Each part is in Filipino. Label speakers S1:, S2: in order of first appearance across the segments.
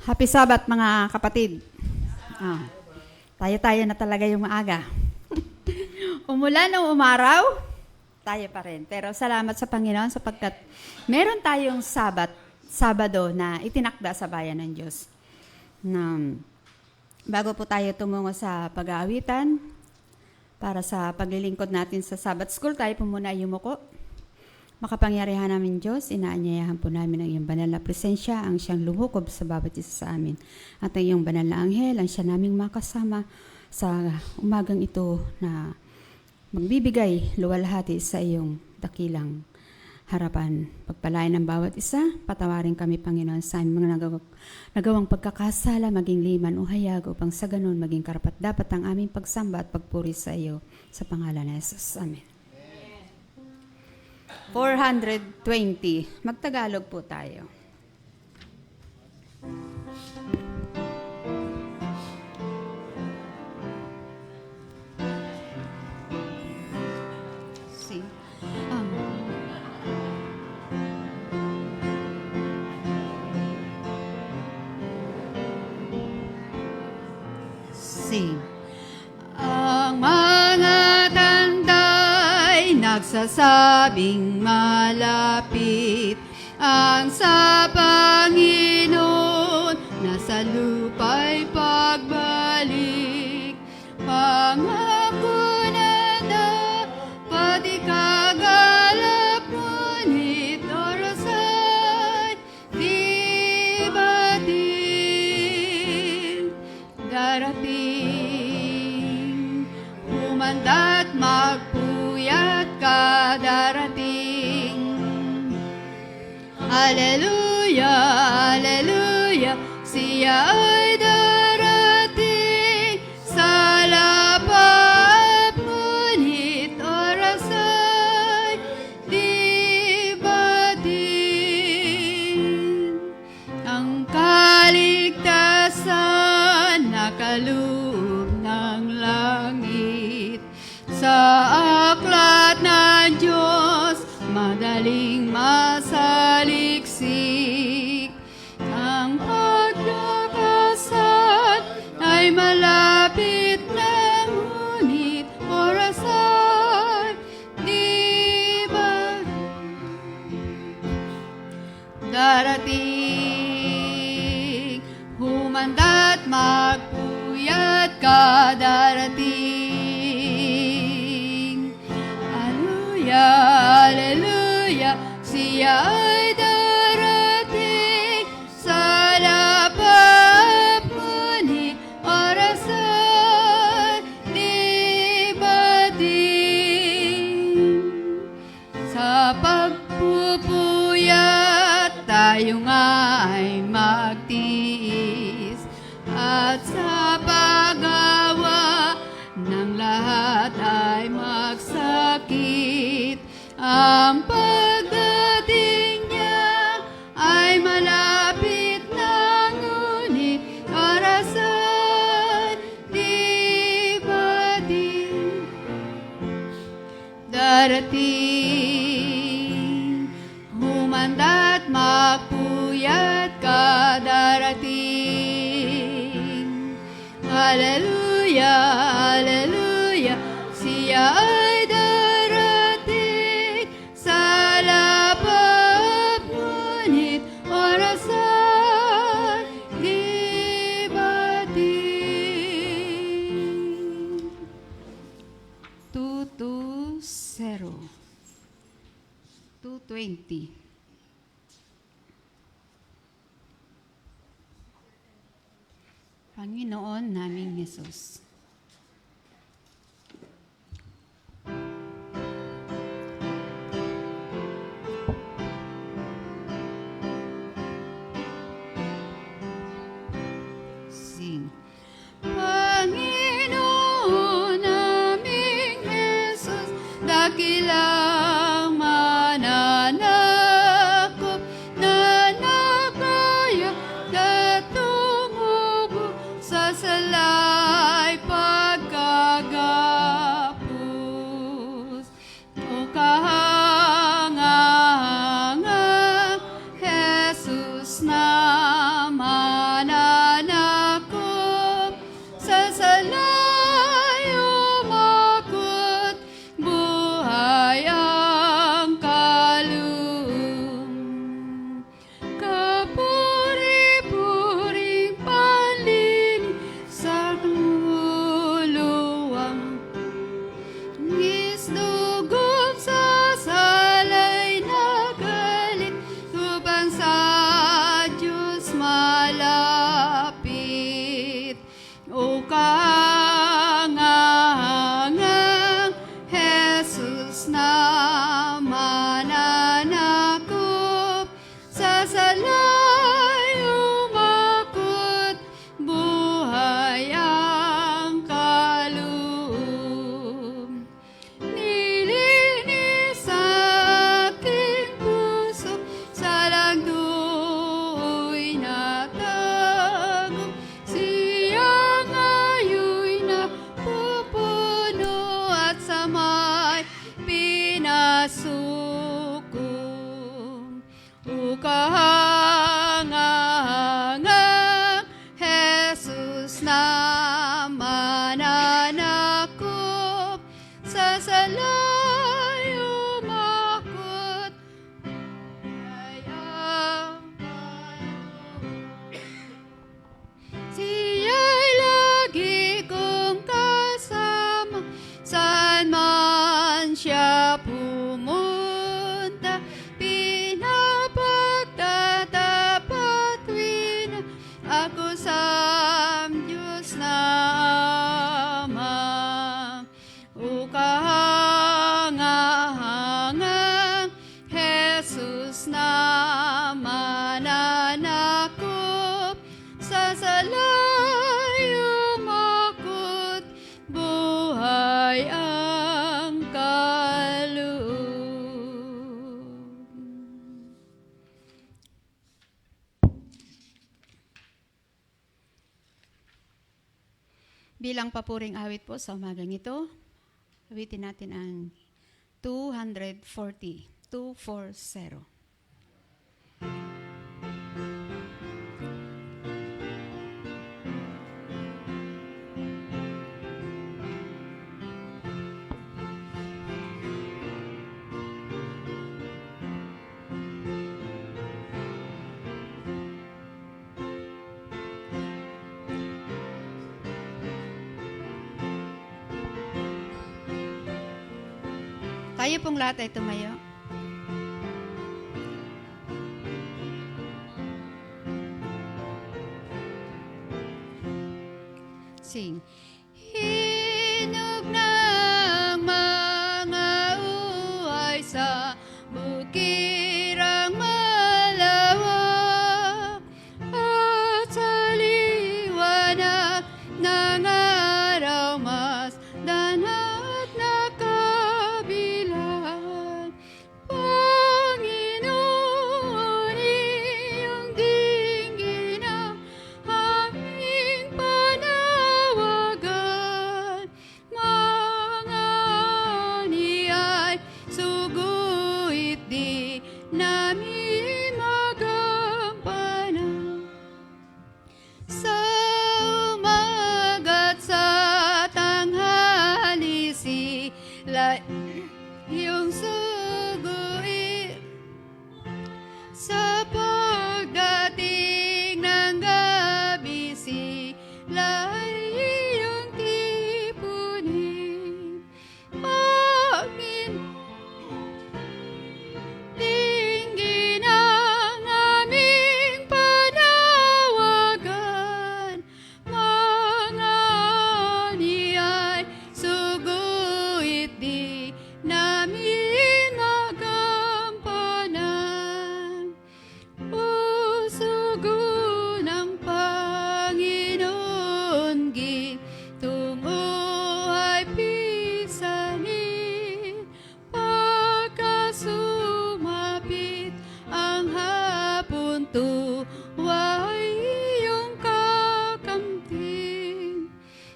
S1: Happy Sabbath mga kapatid. Tayo-tayo na talaga yung maaga. Umulan o umaraw, tayo pa rin. Pero salamat sa Panginoon sapagkat meron tayong Sabado na itinakda sa bayan ng Diyos. Bago po tayo tumungo sa pag-aawitan, para sa paglilingkod natin sa Sabbath School, tayo po muna yumuko. Makapangyarihan namin Diyos, inaanyayahan po namin ang iyong banal na presensya, ang siyang lumukob sa bawat isa sa amin. At ang iyong banal na anghel, ang siya naming makasama sa umagang ito na magbibigay luwalhati sa iyong dakilang harapan. Pagpalain ng bawat isa, patawarin kami Panginoon sa aming mga nagawang pagkakasala, maging liman o hayag upang sa ganun maging karapat dapat ang aming pagsamba at pagpuri sa iyo sa pangalan ni Jesus. Amen. 420. Magtagalog po tayo. Sing. Sing. Ang mga tanda'y nagsasabing malapit ang sa Panginoon, nasa lupa'y pagbalik. Pangako na dapat ikagalap, ngunit oras ay di batil. Darating, humanda't magpuyat ka, darating. Alleluia, alleluia, siya ay darating sa lapap, ngunit oras ay di batil. Ang kaligtasan nakaloob ng langit, sa aklat ng Diyos madaling masaliksik. Ang pagkakasal ay malapit na, ngunit oras ay di ba darating. Humanda't magpuyat ka, darating. Alleluia, alleluia, siya ay darating sa lapap, ngunit oras ay di batil. Sa pagpupuyat tayo nga ay magtiis, at sa paggawa ng lahat ay magsakit. Ang pagdating niya ay malapit na, ngunit oras ay di batil. Darating, humanda't magpuyat ka, darating. Alleluia, alleluia, siya ay darating sa lapap, ngunit oras ay di batil. 220. 220. Panginoon naming Jesus. Sing. Panginoon naming Jesus, dakilang mananakop na nakaya at tumubo sa salay Bilang papuring awit po sa umagang ito, awitin natin ang 240. 240. Tayo pong lahat ay tumayo. Sing. Hinog ng mga uhay sa bukirang malawak at sa liwanag ng araw mas danat nakabilan. Panginoon, iyong dinggin ang aming panawagan. Mga niya'y suguit di namin magampanan. Sa umaga't sa tanghali sila iyong suguit. Sa pagdating ng gabi sila iyong tipunin. Dinggin ang aming panawagan. Mga niya'y suguit di namin magampanan. Pusugo ng Panginoon, gitungo ay pisanin. Pagkasumapit ang hapon, tuwa'y iyong kakamtin.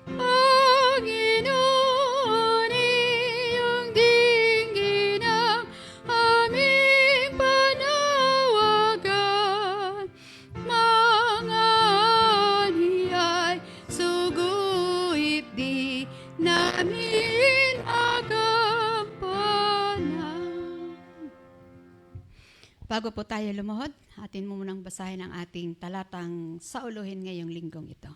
S1: Panginoon, iyong dinggin ang aming panawagan. Mga niya'y suguit di namin agampanan. Bago po tayo lumuhod, atin mo munang basahin ang ating talatang sauluhin ngayong linggong ito.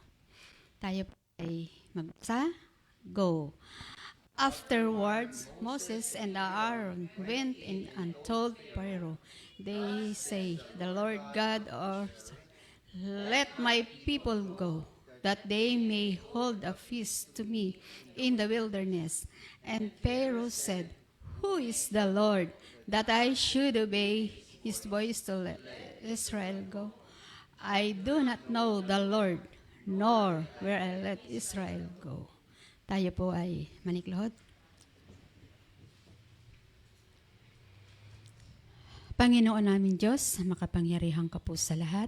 S1: Tayo po ay magbasa. Go. Afterwards, Moses and Aaron went in and told Pharaoh, they say, the Lord God, or let my people go, that they may hold a feast to me in the wilderness. And Pharaoh said, who is the Lord, that I should obey his voice to let Israel go? I do not know the Lord, nor where I let Israel go. Tayo po ay maniklohod. Panginoon namin Diyos, makapangyarihang ka po sa lahat.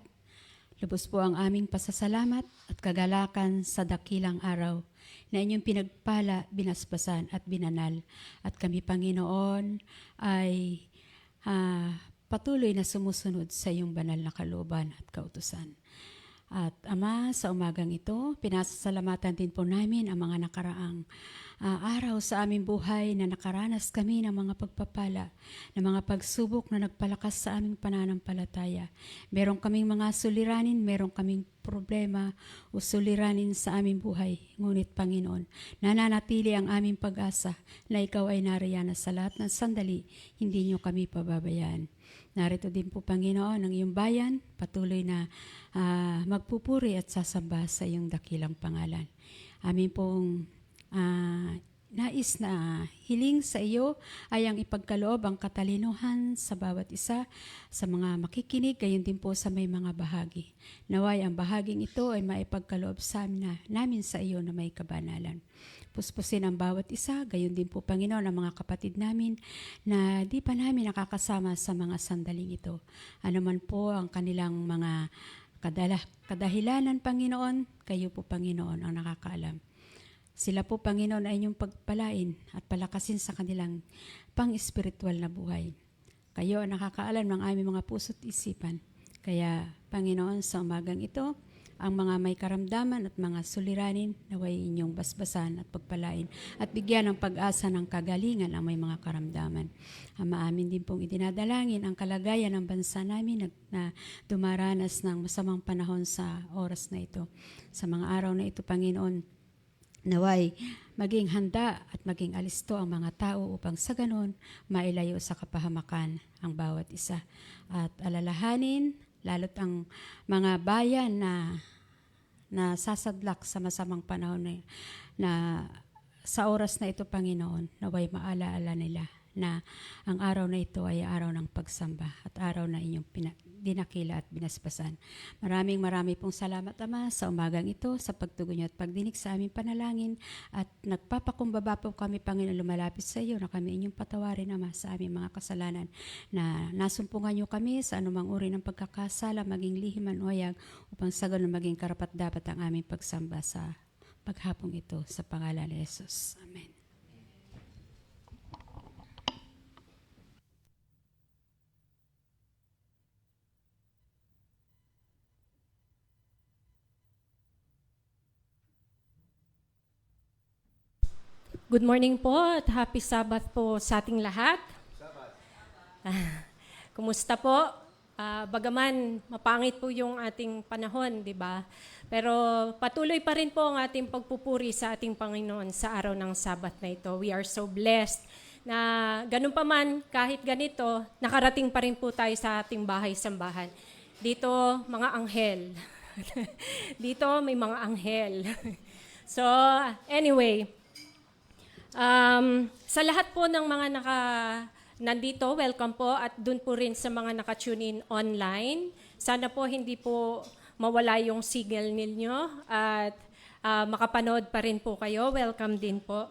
S1: Lubos po ang aming pasasalamat at kagalakan sa dakilang araw na inyong pinagpala, binasbasan at binanal. At kami, Panginoon, ay patuloy na sumusunod sa iyong banal na kalooban at kautusan. At Ama, sa umagang ito, pinasasalamatan din po namin ang mga nakaraang araw sa aming buhay na nakaranas kami ng mga pagpapala, ng mga pagsubok na nagpalakas sa aming pananampalataya. Meron kaming mga suliranin, meron kaming problema o suliranin sa aming buhay. Ngunit Panginoon, nananatili ang aming pag-asa na ikaw ay nariyan sa lahat ng sandali, hindi niyo kami pababayaan. Narito din po, Panginoon, ang iyong bayan, patuloy na magpupuri at sasamba sa iyong dakilang pangalan. Amin pong nais na hiling sa iyo ay ang ipagkaloob ang katalinuhan sa bawat isa, sa mga makikinig, gayon din po sa may mga bahagi. Naway ang bahaging ito ay maipagkaloob sa namin sa iyo na may kabanalan. Puspusin ang bawat isa, gayon din po, Panginoon, ang mga kapatid namin na di pa namin nakakasama sa mga sandaling ito. Ano man po ang kanilang mga kadahilanan, Panginoon, kayo po, Panginoon, ang nakakaalam. Sila po, Panginoon, ay inyong pagpalain at palakasin sa kanilang pang-espiritual na buhay. Kayo ang nakakaalam ng aming mga puso't isipan. Kaya, Panginoon, sa umagang ito, ang mga may karamdaman at mga suliranin, naway inyong basbasan at pagpalain at bigyan ng pag-asa ng kagalingan ang may mga karamdaman. Ama, amin din pong idinadalangin ang kalagayan ng bansa namin na dumaranas ng masamang panahon sa oras na ito. Sa mga araw na ito, Panginoon, naway maging handa at maging alisto ang mga tao upang sa ganon mailayo sa kapahamakan ang bawat isa. At alalahanin, lalo't ang mga bayan na sasadlak sa masamang panahon na sa oras na ito, Panginoon, naway maalaala nila na ang araw na ito ay araw ng pagsamba at araw na inyong dinakila at binasbasan. Marami pong salamat, Ama, sa umagang ito, sa pagtugon niyo at pagdinig sa aming panalangin at nagpapakumbaba po kami, Panginoon, lumalapit sa iyo na kami inyong patawarin, Ama, sa aming mga kasalanan na nasumpungan niyo kami sa anumang uri ng pagkakasala, maging lihim man o hayag, upang sa ganun maging karapat-dapat ang aming pagsamba sa paghapong ito sa pangalan ni Jesus. Amen.
S2: Good morning po at happy Sabbath po sa ating lahat. Kumusta po? Bagaman mapangit po yung ating panahon, di ba? Pero patuloy pa rin po ang ating pagpupuri sa ating Panginoon sa araw ng Sabbath na ito. We are so blessed na ganun pa man, kahit ganito, nakarating pa rin po tayo sa ating bahay-sambahan. Dito, mga anghel. Dito, may mga anghel. So, anyway, sa lahat po ng mga nandito, welcome po at dun po rin sa mga naka-tune in online. Sana po hindi po mawala yung signal ninyo at makapanood pa rin po kayo. Welcome din po.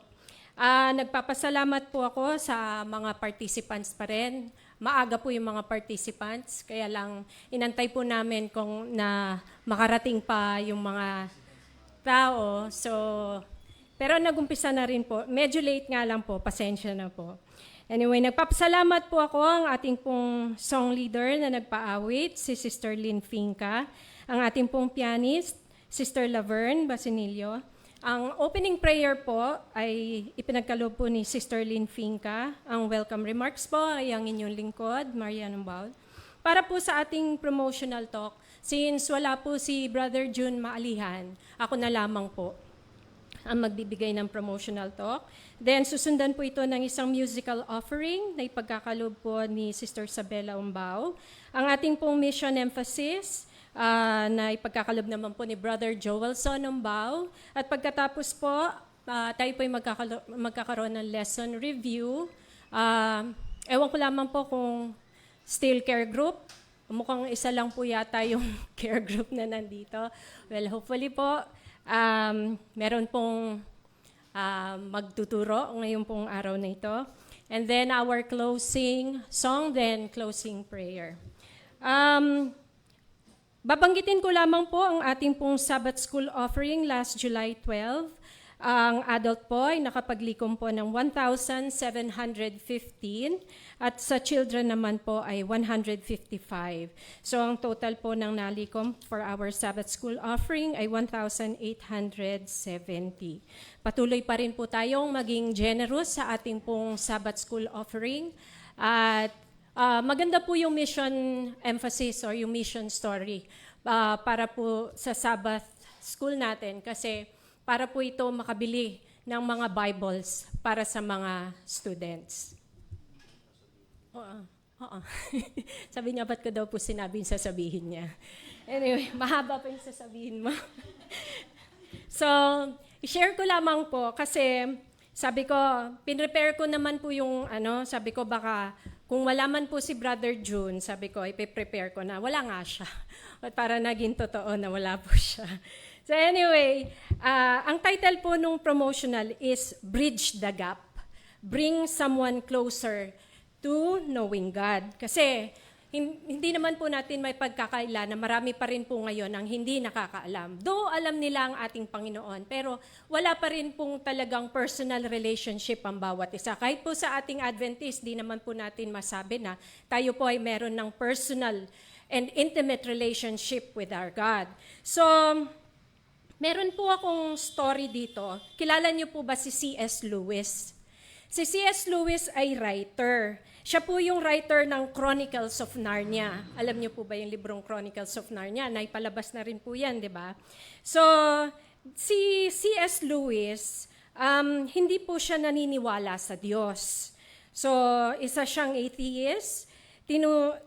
S2: Nagpapasalamat po ako sa mga participants pa rin. Maaga po yung mga participants, kaya lang inantay po namin kung na makarating pa yung mga tao. Pero nagumpisa na rin po. Medyo late nga lang po, pasensya na po. Anyway, nagpapasalamat po ako ang ating pong song leader na nagpaawit, si Sister Lynn Finca, ang ating pong pianist, Sister Laverne Basinillo. Ang opening prayer po ay ipinagkaloob po ni Sister Lynn Finca. Ang welcome remarks po ay ang inyong lingkod, Marian Umbal. Para po sa ating promotional talk, since wala po si Brother June Maalihan, ako na lamang po ang magbibigay ng promotional talk. Then susundan po ito ng isang musical offering na ipagkakaloob po ni Sister Sabela Umbao. Ang ating pong mission emphasis na ipagkakaloob naman po ni Brother Joelson Umbao. At pagkatapos po, tayo po ay magkakaroon ng lesson review. Ewan ko lamang po kung still care group. Mukhang isa lang po yata yung care group na nandito. Well, hopefully po, meron pong magtuturo ngayon pong araw na ito. And then our closing song, then closing prayer. Babanggitin ko lamang po ang ating pong Sabbath School offering last July 12. Ang adult po ay nakapaglikom po ng 1,715 at sa children naman po ay 155. So ang total po ng nalikom for our Sabbath School offering ay 1,870. Patuloy pa rin po tayong maging generous sa ating pong Sabbath School offering at maganda po yung mission emphasis or yung mission story para po sa Sabbath School natin kasi para po ito makabili ng mga Bibles para sa mga students. Oo. Sabi niya, ba't ko daw po sinabi yung sasabihin niya? Anyway, mahaba pa yung sasabihin mo. So, i-share ko lamang po kasi sabi ko, pinrepare ko naman po yung sabi ko baka kung wala man po si Brother June, sabi ko, ipe-prepare ko na. Wala nga siya. Para naging totoo na wala po siya. So anyway, ang title po nung promotional is Bridge the Gap. Bring someone closer to knowing God. Kasi hindi naman po natin may pagkakaila na marami pa rin po ngayon ang hindi nakakaalam. Though alam nila ang ating Panginoon, pero wala pa rin pong talagang personal relationship ang bawat isa. Kahit po sa ating Adventist, di naman po natin masabi na tayo po ay meron ng personal and intimate relationship with our God. So, meron po akong story dito. Kilala niyo po ba si C.S. Lewis? Si C.S. Lewis ay writer. Siya po yung writer ng Chronicles of Narnia. Alam niyo po ba yung librong Chronicles of Narnia? Naipalabas na rin po yan, di ba? So, si C.S. Lewis, hindi po siya naniniwala sa Diyos. So, isa siyang atheist.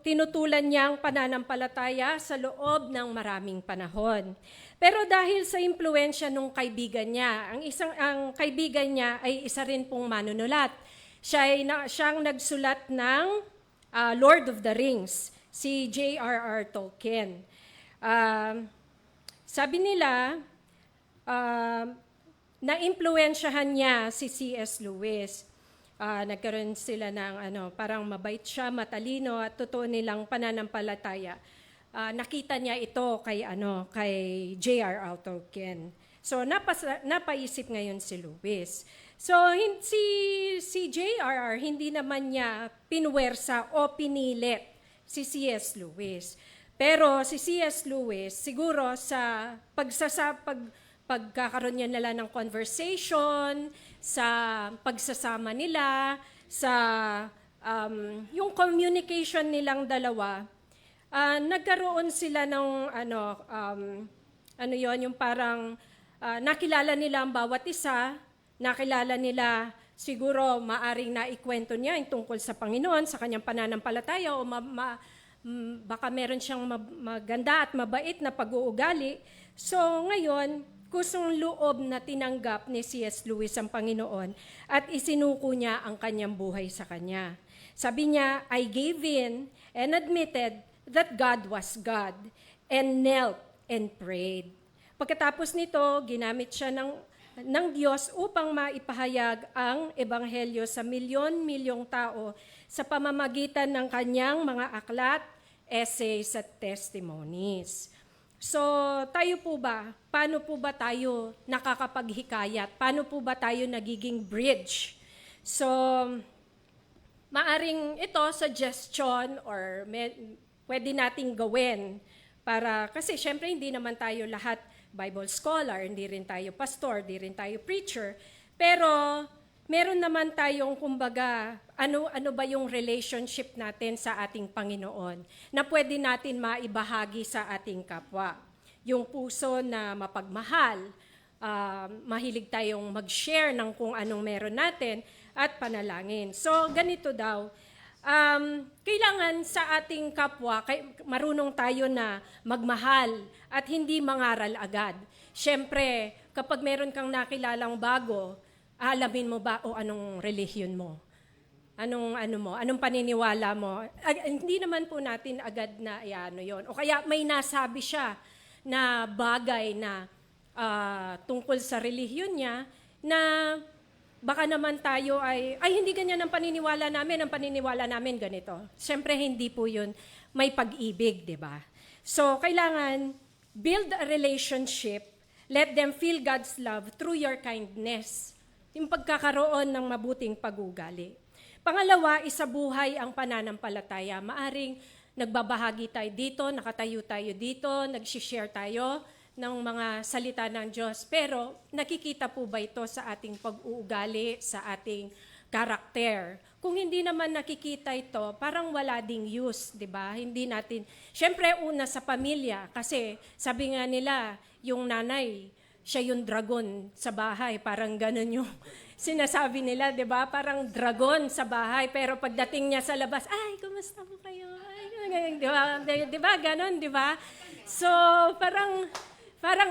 S2: Tinutulan niya ang pananampalataya sa loob ng maraming panahon. Pero dahil sa impluensya ng kaibigan niya, ang kaibigan niya ay isa rin pong manunulat. Siyang nagsulat ng Lord of the Rings, si J.R.R. Tolkien. Sabi nila, na-impluensyahan niya si C.S. Lewis. Nagkaroon sila ng parang mabait siya, matalino at totoo nilang pananampalataya. Nakita niya ito kay J.R.R. Tolkien. So napaisip ngayon si Lewis. So si J.R.R. hindi naman niya pinuwersa o pinilit si C.S. Lewis. Pero si C.S. Lewis siguro sa pagkakaroon niya nila ng conversation, sa pagsasama nila, sa yung communication nilang dalawa, nagkaroon sila ng yung parang nakilala nila ang bawat isa, nakilala nila siguro maaring naikwento niya yung tungkol sa Panginoon, sa kanyang pananampalataya o baka meron siyang maganda at mabait na pag-uugali. So ngayon, kusang loob na tinanggap ni C.S. Lewis ang Panginoon at isinuko niya ang kanyang buhay sa kanya. Sabi niya, I gave in and admitted that God was God and knelt and prayed. Pagkatapos nito, ginamit siya ng Diyos upang maipahayag ang ebanghelyo sa milyon-milyong tao sa pamamagitan ng kanyang mga aklat, essays at testimonies. So, tayo po ba? Paano po ba tayo nakakapaghikayat? Paano po ba tayo nagiging bridge? So, maaring ito suggestion or pwede nating gawin para, kasi syempre hindi naman tayo lahat Bible scholar, hindi rin tayo pastor, hindi rin tayo preacher, pero meron naman tayong kumbaga, ano ba yung relationship natin sa ating Panginoon na pwede natin maibahagi sa ating kapwa. Yung puso na mapagmahal, mahilig tayong mag-share ng kung anong meron natin at panalangin. So ganito daw, kailangan sa ating kapwa, marunong tayo na magmahal at hindi mangaral agad. Siyempre, kapag meron kang nakilalang bago, alamin mo ba o anong relihiyon mo? Anong paniniwala mo? Hindi naman po natin agad na yon. O kaya may nasabi siya na bagay na tungkol sa relihiyon niya na baka naman tayo ay hindi ganyan ang paniniwala namin ganito. Siyempre hindi po yun may pag-ibig, di ba? So kailangan build a relationship, let them feel God's love through your kindness. Yung pagkakaroon ng mabuting pag-ugali. Pangalawa, isabuhay ang pananampalataya. Maaring nagbabahagi tayo dito, nakatayo tayo dito, nag-share tayo ng mga salita ng Diyos. Pero nakikita po ba ito sa ating pag-uugali, sa ating karakter? Kung hindi naman nakikita ito, parang wala ding use, di ba? Hindi natin, syempre una sa pamilya, kasi sabi nga nila, yung nanay, siya yung dragon sa bahay, parang ganun yung sinasabi nila, di ba? Parang dragon sa bahay, pero pagdating niya sa labas, ay, kumusta po kayo? Ay, di ba? Ganun, di ba? So, parang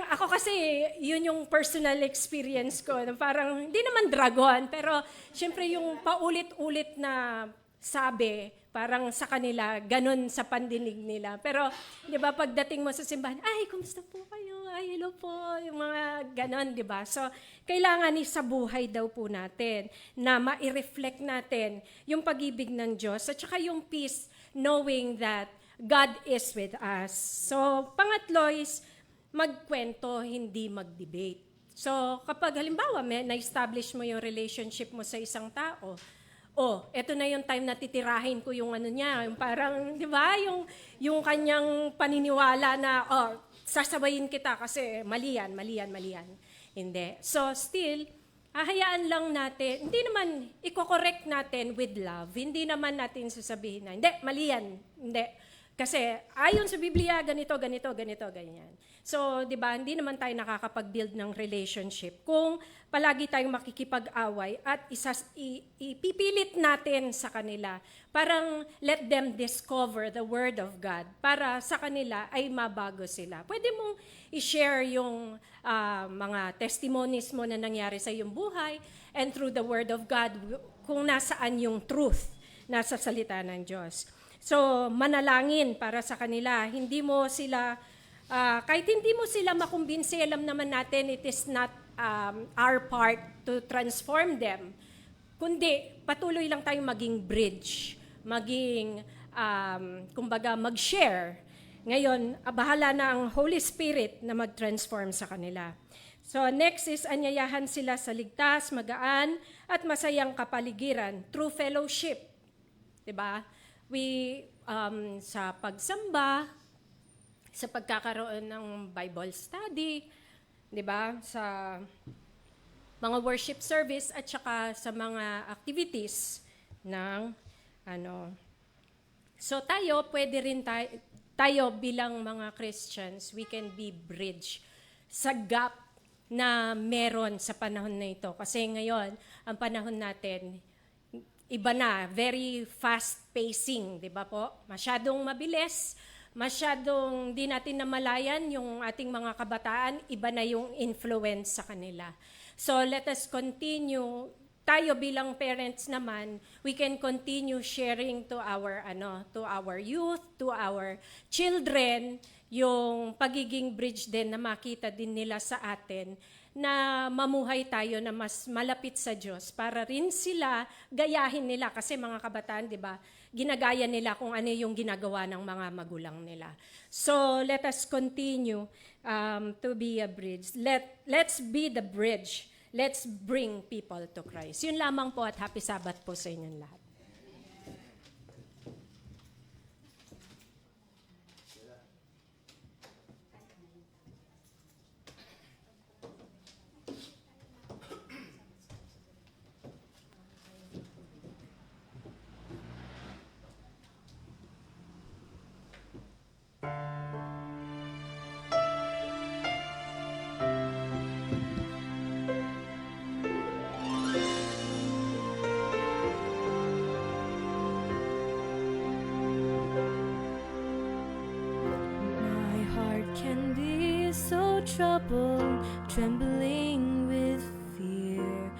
S2: ako kasi, yun yung personal experience ko. Parang, hindi naman dragon, pero syempre yung paulit-ulit na sabi, parang sa kanila, ganun sa pandinig nila. Pero, di ba, pagdating mo sa simbahan, ay, kumusta po kayo? Ay, hello po, yung mga ganon, di ba? So, kailangan sa buhay daw po natin na ma-reflect natin yung pag-ibig ng Diyos at saka yung peace knowing that God is with us. So, pangatlo is magkwento, hindi mag-debate. So, kapag halimbawa, na-establish mo yung relationship mo sa isang tao, eto na yung time na titirahin ko yung ano niya, yung parang, di ba, yung kanyang paniniwala na, sasabayin kita kasi mali yan. Hindi. So, still, hahayaan lang natin, hindi naman, i-correct natin with love, hindi naman natin sasabihin na, hindi, mali yan, hindi. Kasi ayon sa Biblia, ganito, ganyan. So, di ba, hindi naman tayo nakakapag-build ng relationship kung palagi tayong makikipag-away at ipipilit natin sa kanila. Parang let them discover the Word of God para sa kanila ay mabago sila. Pwede mong i-share yung mga testimonies mo na nangyari sa iyong buhay and through the Word of God kung nasaan yung truth nasa salita ng Diyos. So, manalangin para sa kanila. Hindi mo sila, kahit hindi mo sila makumbinsi, alam naman natin it is not our part to transform them. Kundi, patuloy lang tayong maging bridge, kumbaga, mag-share. Ngayon, bahala na ang Holy Spirit na mag-transform sa kanila. So, next is anyayahan sila sa ligtas, magaan, at masayang kapaligiran through fellowship. Diba? Sa pagsamba, sa pagkakaroon ng Bible study, di ba? Sa mga worship service at saka sa mga activities ng So pwede rin tayo bilang mga Christians, we can be bridge sa gap na meron sa panahon na ito. Kasi ngayon, ang panahon natin, iba na, very fast pacing, di ba po? Masyadong mabilis, masyadong di natin namalayan yung ating mga kabataan, iba na yung influence sa kanila. So let us continue, tayo bilang parents naman, we can continue sharing to our youth, to our children, yung pagiging bridge din na makita din nila sa atin, na mamuhay tayo na mas malapit sa Diyos para rin sila gayahin nila kasi mga kabataan, 'di ba? Ginagaya nila kung ano yung ginagawa ng mga magulang nila. So, let us continue to be a bridge. Let's be the bridge. Let's bring people to Christ. Yun lamang po at happy Sabbath po sa inyong lahat.
S3: My heart can be so troubled, trembling with fear,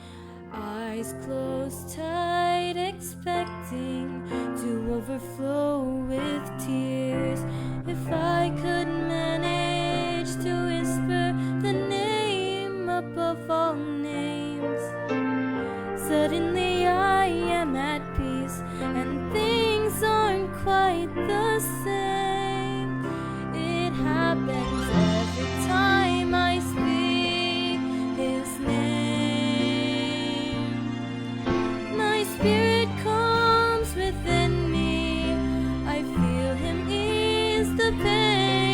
S3: eyes closed tight, expecting to overflow with tears. If I could manage to whisper the name above all names, suddenly I am at peace and things aren't quite the same. It happens every time I speak His name. My spirit comes within me, I feel Him ease the pain.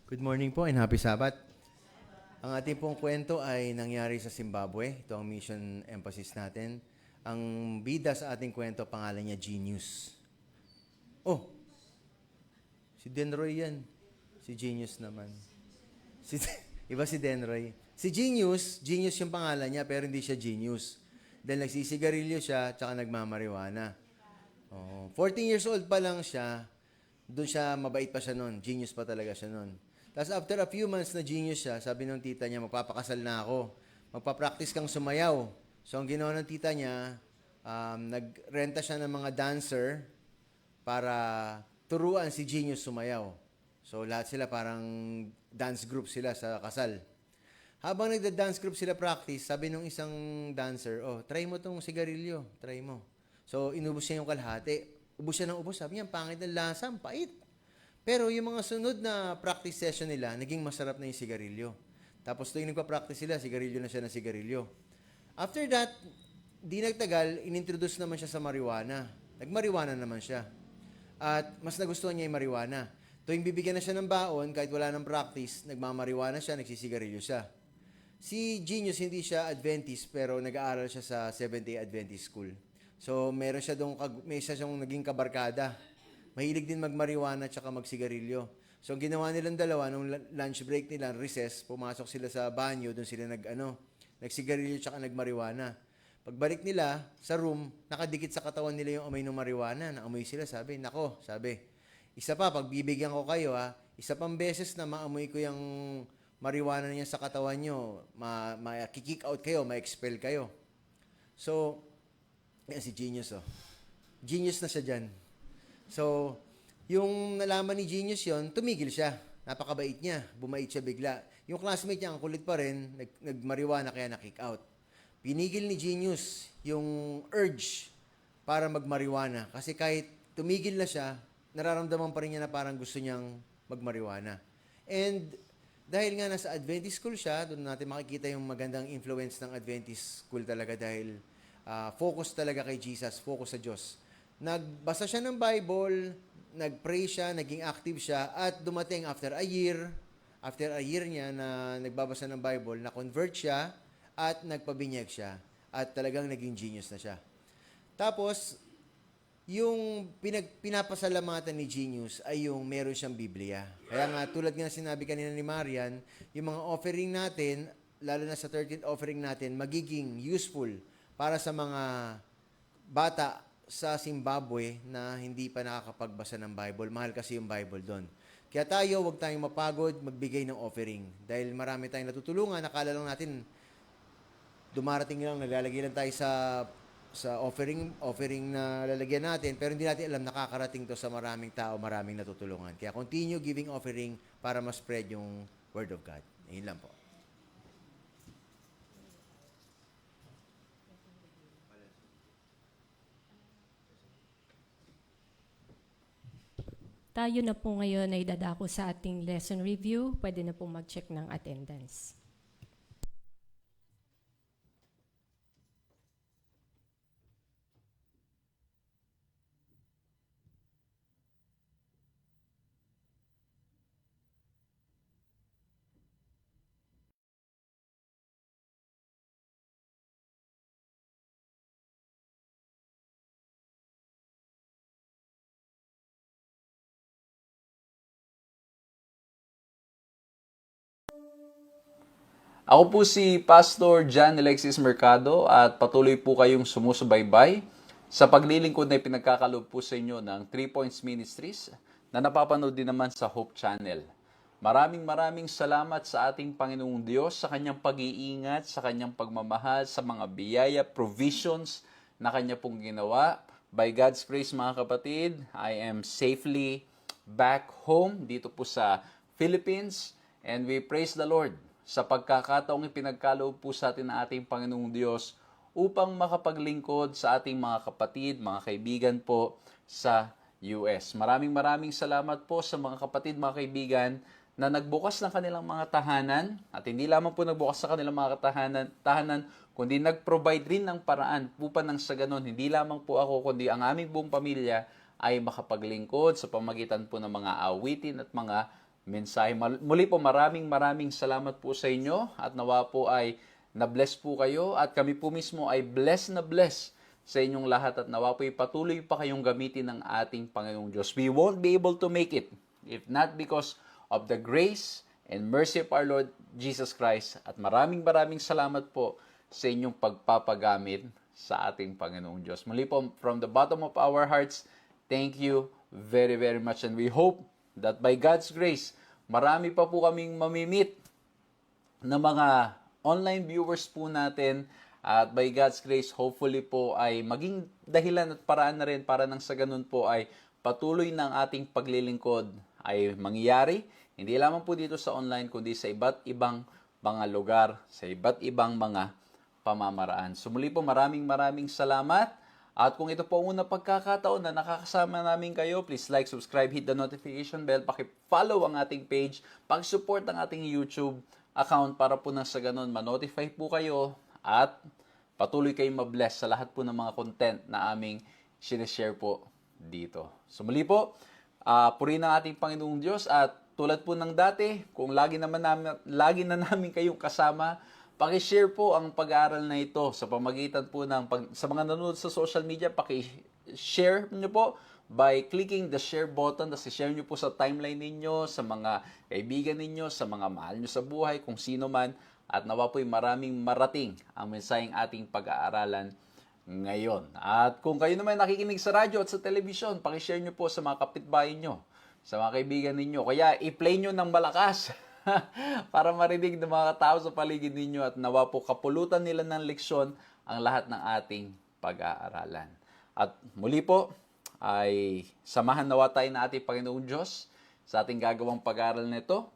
S4: Good morning po and happy Sabbath. Ang ating pong kwento ay nangyari sa Zimbabwe. Ito ang mission emphasis natin. Ang bida sa ating kwento, pangalan niya Genius. Oh, si Denroy yan. Si Genius naman. Iba si Denroy. Si Genius yung pangalan niya pero hindi siya genius. Dahil nagsisigarilyo siya tsaka nagmamariwana. Oh, 14 years old pa lang siya, doon siya, mabait pa siya noon. Genius pa talaga siya noon. Tapos after a few months na genius siya, sabi ng tita niya, magpapakasal na ako. Magpa-practice kang sumayaw. So ang ginawa ng tita niya, nagrenta siya ng mga dancer para turuan si Genius sumayaw. So lahat sila parang dance group sila sa kasal. Habang nagda-dance group sila practice, sabi nung isang dancer, oh, try mo tong sigarilyo, try mo. So inubos niya yung kalahati. Ubos siya ng ubos. Sabi niya, pangit ng lasa, ang pait. Pero yung mga sunod na practice session nila, naging masarap na yung sigarilyo. Tapos tuwing nagpa-practice sila, sigarilyo na siya ng sigarilyo. After that, di nagtagal, inintroduce naman siya sa marijuana. Nagmarijuana naman siya. At mas nagustuhan niya yung marijuana. Tuwing bibigyan na siya ng baon, kahit wala ng practice, nagmamarijuana siya, nagsisigarilyo siya. Si Genius, hindi siya Adventist, pero nag-aaral siya sa Seventh-day Adventist School. So, may isa siyang naging kabarkada. Mahilig din magmarijuana at magsigarilyo. So, ang ginawa nilang dalawa, nung lunch break nila, recess, pumasok sila sa banyo, doon sila nagsigarilyo at nagmarijuana. Pagbalik nila sa room, nakadikit sa katawan nila yung amoy ng marijuana. Naamoy sila, sabi, isa pa, pagbibigyan ko kayo, isa pang beses na maamoy ko yung marijuana niya sa katawan nyo, kick out kayo, ma-expel kayo. So, yan si Genius, oh. Genius na siya dyan. So, yung nalaman ni Genius yon, tumigil siya. Napakabait niya. Bumait siya bigla. Yung classmate niya, ang kulit pa rin, nagmariwana kaya na-kick out. Pinigil ni Genius yung urge para magmariwana. Kasi kahit tumigil na siya, nararamdaman pa rin niya na parang gusto niyang magmariwana. And dahil nga nasa Adventist school siya, doon natin makikita yung magandang influence ng Adventist school talaga dahil focus talaga kay Jesus, focus sa Diyos. Nagbasa siya ng Bible, nag-pray siya, naging active siya, at dumating after a year niya na nagbabasa ng Bible, na-convert siya, at nagpabinyag siya, at talagang naging genius na siya. Tapos, yung pinapasalamatan ni Genius ay yung meron siyang Biblia. Kaya nga, tulad nga sinabi kanina ni Marian, yung mga offering natin, lalo na sa 13th offering natin, magiging useful para sa mga bata sa Zimbabwe na hindi pa nakakapagbasa ng Bible. Mahal kasi yung Bible doon. Kaya tayo, huwag tayong mapagod, magbigay ng offering. Dahil marami tayong natutulungan, nakala lang natin, dumarating lang, naglalagay lang tayo sa offering na lalagyan natin, pero hindi natin alam, nakakarating to sa maraming tao, maraming natutulungan. Kaya continue giving offering para ma-spread yung Word of God. Ayun lang po.
S2: Tayo na po ngayon ay dadako sa ating lesson review. Pwede na po mag-check ng attendance.
S5: Ako po si Pastor John Alexis Mercado at patuloy po kayong sumusubaybay sa paglilingkod na pinagkakaloob po sa inyo ng 3 Points Ministries na napapanood din naman sa Hope Channel. Maraming salamat sa ating Panginoong Diyos sa kanyang pag-iingat, sa kanyang pagmamahal, sa mga biyaya, provisions na kanya pong ginawa. By God's grace mga kapatid, I am safely back home dito po sa Philippines and we praise the Lord sa pagkakataong ipinagkaloob po sa atin ng ating Panginoong Diyos upang makapaglingkod sa ating mga kapatid, mga kaibigan po sa US. Maraming salamat po sa mga kapatid, mga kaibigan na nagbukas ng kanilang mga tahanan at hindi lamang po nagbukas sa kanilang mga tahanan kundi nag-provide rin ng paraan upang nang sa ganon, hindi lamang po ako kundi ang aming buong pamilya ay makapaglingkod sa pamagitan po ng mga awitin at mga mensahe. Muli po, maraming salamat po sa inyo at nawa po ay na-bless po kayo at kami po mismo ay bless na bless sa inyong lahat at nawa po patuloy pa kayong gamitin ng ating Panginoong Diyos. We won't be able to make it if not because of the grace and mercy of our Lord Jesus Christ. At maraming salamat po sa inyong pagpapagamit sa ating Panginoong Diyos. Muli po, from the bottom of our hearts, thank you very much. And we hope that by God's grace, marami pa po kaming mamimit na mga online viewers po natin. At by God's grace, hopefully po ay maging dahilan at paraan na rin para nang sa ganun po ay patuloy ng ating paglilingkod ay mangyayari. Hindi lamang po dito sa online, kundi sa iba't ibang mga lugar, sa iba't ibang mga pamamaraan. So muli po, maraming salamat. At kung ito po ang unang pagkakataon na nakakasama namin kayo, please like, subscribe, hit the notification bell, paki-follow ang ating page, pag-support ang ating YouTube account para po nang sa ganun ma-notify po kayo at patuloy kayong ma-bless sa lahat po ng mga content na aming sinishare po dito. So muli po, purihin ang ating Panginoong Diyos at tulad po ng dati, kung lagi na namin kayong kasama, paki-share po ang pag-aaral na ito sa pamagitan po sa mga nanonood sa social media, paki-share nyo po by clicking the share button, tapos i-share nyo po sa timeline ninyo, sa mga kaibigan ninyo, sa mga mahal nyo sa buhay, kung sino man, at nawa po'y maraming marating ang mensaheng ating pag-aaralan ngayon. At kung kayo naman nakikinig sa radyo at sa television, paki-share nyo po sa mga kapitbahay nyo, sa mga kaibigan ninyo. Kaya i-play nyo ng malakas para marinig ng mga tao sa paligid ninyo at nawa po kapulutan nila ng leksyon ang lahat ng ating pag-aaralan. At muli po, ay samahan nawa tayo na ating Panginoong Diyos sa ating gagawang pag-aaral nito.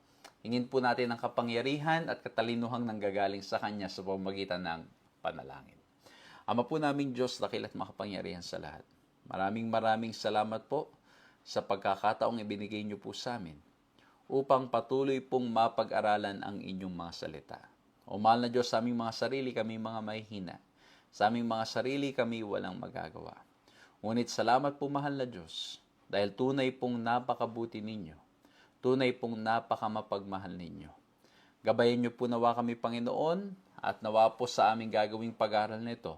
S5: Hingin po natin ang kapangyarihan at katalinuhang nanggagaling sa Kanya sa pamamagitan ng panalangin. Ama po naming Diyos, dakil at makapangyarihan sa lahat. Maraming salamat po sa pagkakataong ibinigay niyo po sa amin upang patuloy pong mapag-aralan ang inyong mga salita. O mahal na Diyos, sa aming mga sarili kami mga mahihina. Sa aming mga sarili kami walang magagawa. Ngunit salamat po mahal na Diyos dahil tunay pong napakabuti ninyo. Tunay pong napakamapagmahal ninyo. Gabayan niyo po nawa kami, Panginoon, at nawa po sa aming gagawing pag-aaral nito.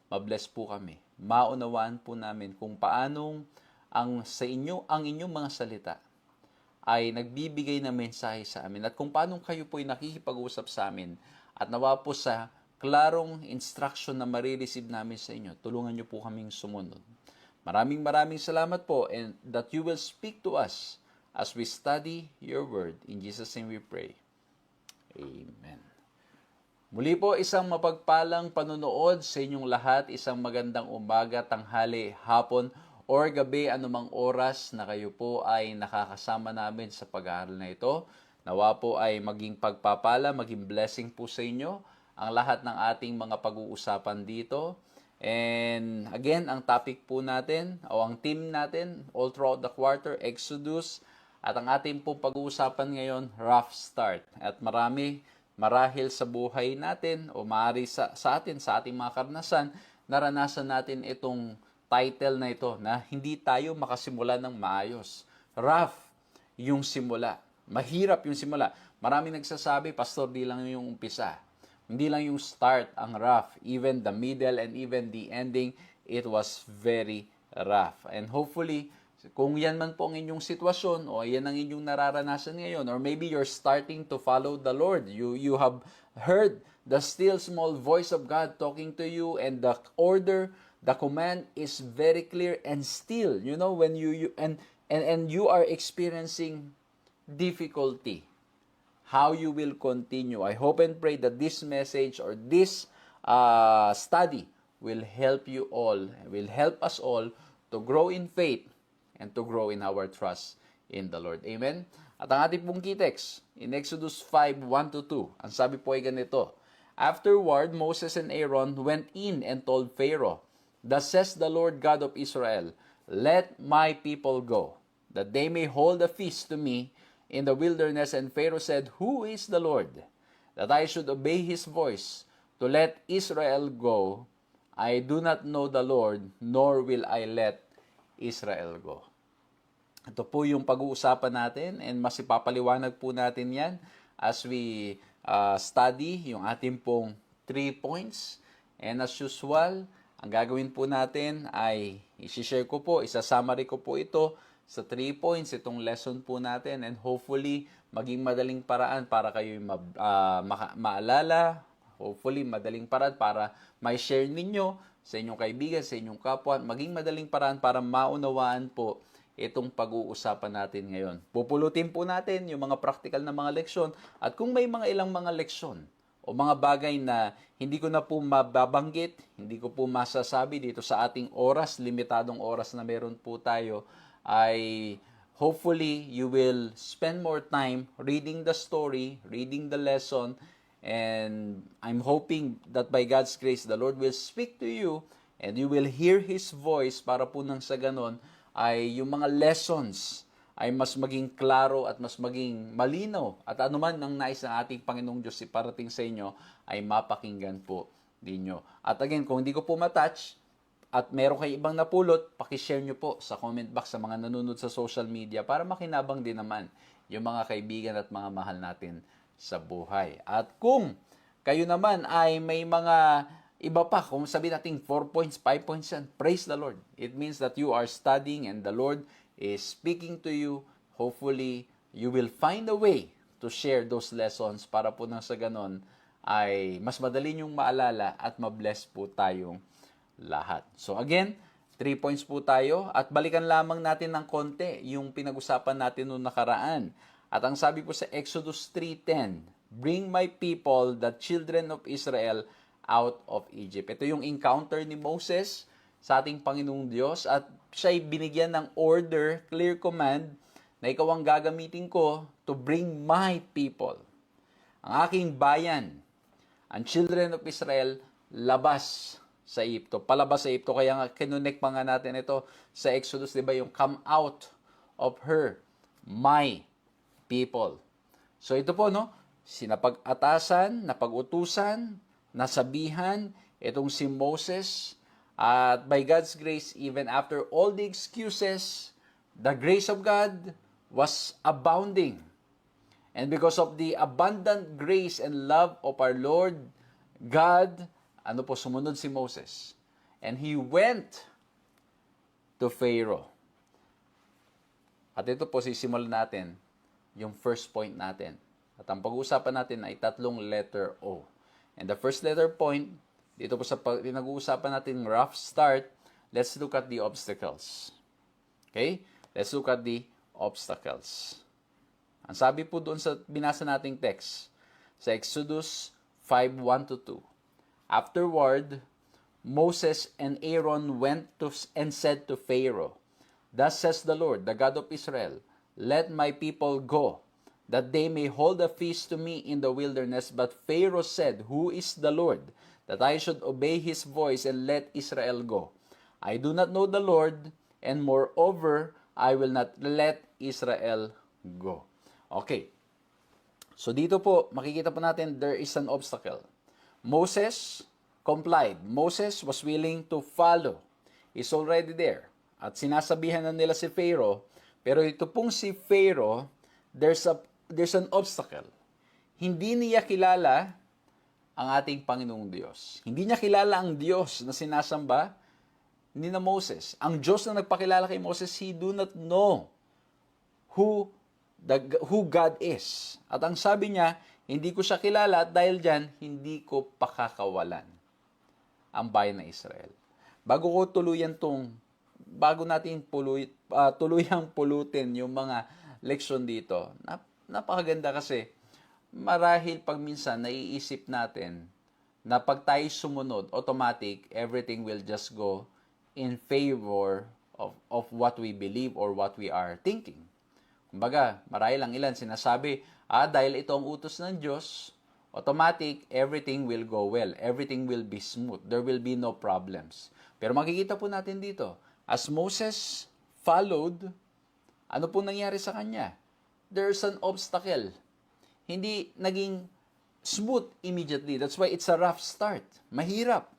S5: Mabless po kami. Maunawaan po namin kung paanong ang inyong mga salita ay nagbibigay ng mensahe sa amin at kung paanong kayo po ay nakikipag-usap sa amin at nawa po sa klarong instruction na marireceive namin sa inyo. Tulungan niyo po kaming sumunod. Maraming salamat po and that you will speak to us as we study your word. In Jesus' name we pray. Amen. Muli po, isang mapagpalang panunood sa inyong lahat. Isang magandang umaga, tanghali, hapon, or gabi, anumang oras na kayo po ay nakakasama namin sa pag-aaral na ito. Nawa po ay maging pagpapala, maging blessing po sa inyo ang lahat ng ating mga pag-uusapan dito. And again, ang topic po natin o ang theme natin all throughout the quarter, Exodus. At ang ating pong pag-uusapan ngayon, rough start. At marahil sa buhay natin o maaari sa atin, sa ating mga karanasan, naranasan natin itong title na ito na hindi tayo makasimula ng maayos. Rough yung simula. Mahirap yung simula. Maraming nagsasabi, Pastor, di lang yung umpisa. Hindi lang yung start ang rough. Even the middle and even the ending, it was very rough. And hopefully, kung yan man po ang inyong sitwasyon o yan ang inyong nararanasan ngayon or maybe you're starting to follow the Lord. You have heard the still small voice of God talking to you and the order, the command is very clear and still, you know, when you are experiencing difficulty, how you will continue. I hope and pray that this message or this study will help you all, will help us all to grow in faith and to grow in our trust in the Lord. Amen? At ang ating pong key text, in Exodus 5:1-2, ang sabi po ay ganito, Afterward, Moses and Aaron went in and told Pharaoh, Thus says the Lord God of Israel, Let my people go, that they may hold a feast to me in the wilderness. And Pharaoh said, Who is the Lord, that I should obey his voice to let Israel go? I do not know the Lord, nor will I let Israel go. Ito po yung pag-uusapan natin and mas ipapaliwanag po natin yan as we study yung ating pong 3 points. And as usual, ang gagawin po natin ay isi-share ko po, isa-summary ko po ito sa 3 points, itong lesson po natin, and hopefully maging madaling paraan para kayo maalala, hopefully madaling paraan para may share ninyo sa inyong kaibigan, sa inyong kapwa, maging madaling paraan para maunawaan po itong pag-uusapan natin ngayon. Pupulutin po natin yung mga practical na mga leksyon at kung may mga ilang mga leksyon o mga bagay na hindi ko na po mababanggit, hindi ko po masasabi dito sa ating oras, limitadong oras na meron po tayo, ay hopefully you will spend more time reading the story, reading the lesson, and I'm hoping that by God's grace, the Lord will speak to you and you will hear His voice para po nang sa ganon ay yung mga lessons ay mas maging klaro at mas maging malinaw at anuman ang nais ng ating Panginoong Diyos iparating sa inyo ay mapakinggan po ninyo. At again, kung hindi ko po matouch at meron kayo ibang napulot, pakishare nyo po sa comment box sa mga nanonood sa social media para makinabang din naman yung mga kaibigan at mga mahal natin sa buhay. At kung kayo naman ay may mga iba pa, kung sabihin natin 4 points, 5 points yan, praise the Lord. It means that you are studying and the Lord is speaking to you. Hopefully, you will find a way to share those lessons para po nang sa ganon ay mas madali niyong maalala at mabless po tayong lahat. So again, 3 points po tayo at balikan lamang natin ng konti yung pinag-usapan natin noong nakaraan. At ang sabi po sa Exodus 3:10, "Bring my people, the children of Israel, out of Egypt." Ito yung encounter ni Moses sa ating Panginoong Diyos at siya'y binigyan ng order, clear command, na ikaw ang gagamitin ko to bring my people, ang aking bayan, ang children of Israel, labas sa Egypto, palabas sa Egypto. Kaya nga, kinonect pa nga natin ito sa Exodus, di ba, yung come out of her, my people. So ito po, no, sinapag-atasan, napag-utusan, nasabihan itong si Moses at by God's grace, even after all the excuses, the grace of God was abounding. And because of the abundant grace and love of our Lord God, sumunod si Moses. And he went to Pharaoh. At ito po, sisimulan natin yung first point natin. At ang pag-uusapan natin ay 3 letter O. And the first letter point, dito po sa pinag-uusapan natin rough start, let's look at the obstacles. Okay? Let's look at the obstacles. Ang sabi po doon sa binasa nating text, sa Exodus 5:1-2. "Afterward, Moses and Aaron went to and said to Pharaoh, 'Thus says the Lord, the God of Israel, let my people go, that they may hold a feast to me in the wilderness.' But Pharaoh said, 'Who is the Lord, that I should obey his voice and let Israel go? I do not know the Lord, and moreover, I will not let Israel go.'" Okay. So dito po, makikita po natin, there is an obstacle. Moses complied. Moses was willing to follow. He's already there. At sinasabihan na nila si Pharaoh, pero ito pong si Pharaoh, there's an obstacle. Hindi niya kilala ang ating Panginoong Diyos. Hindi niya kilala ang Diyos na sinasamba ni na Moses. Ang Diyos na nagpakilala kay Moses, he do not know who God is. At ang sabi niya, hindi ko siya kilala at dahil dyan, hindi ko pakakawalan ang bayan ng Israel. Bago natin tuluyang pulutin yung mga leksyon dito, napakaganda kasi marahil pag minsan naiisip natin na pag tayo sumunod, automatic, everything will just go in favor of what we believe or what we are thinking. Kumbaga, marahil lang ilan sinasabi, dahil ito ang utos ng Diyos, automatic, everything will go well. Everything will be smooth. There will be no problems. Pero makikita po natin dito, as Moses followed, ano po nangyari sa kanya? There's an obstacle. Hindi naging smooth immediately. That's why it's a rough start. Mahirap.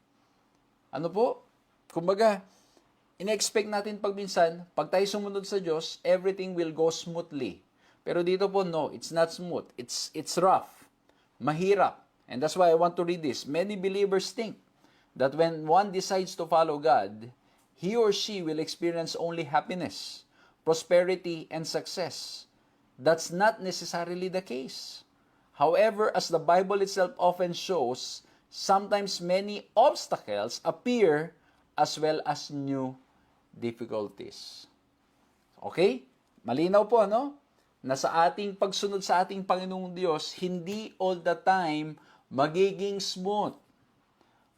S5: Ano po? Kumbaga, ina-expect natin pag minsan, pag tayo sumunod sa Diyos, everything will go smoothly. Pero dito po, no, it's not smooth. It's rough. Mahirap. And that's why I want to read this. Many believers think that when one decides to follow God, he or she will experience only happiness, prosperity, and success. That's not necessarily the case. However, as the Bible itself often shows, sometimes many obstacles appear as well as new difficulties. Okay? Malinaw po, no? Na sa ating pagsunod sa ating Panginoong Diyos, hindi all the time magiging smooth.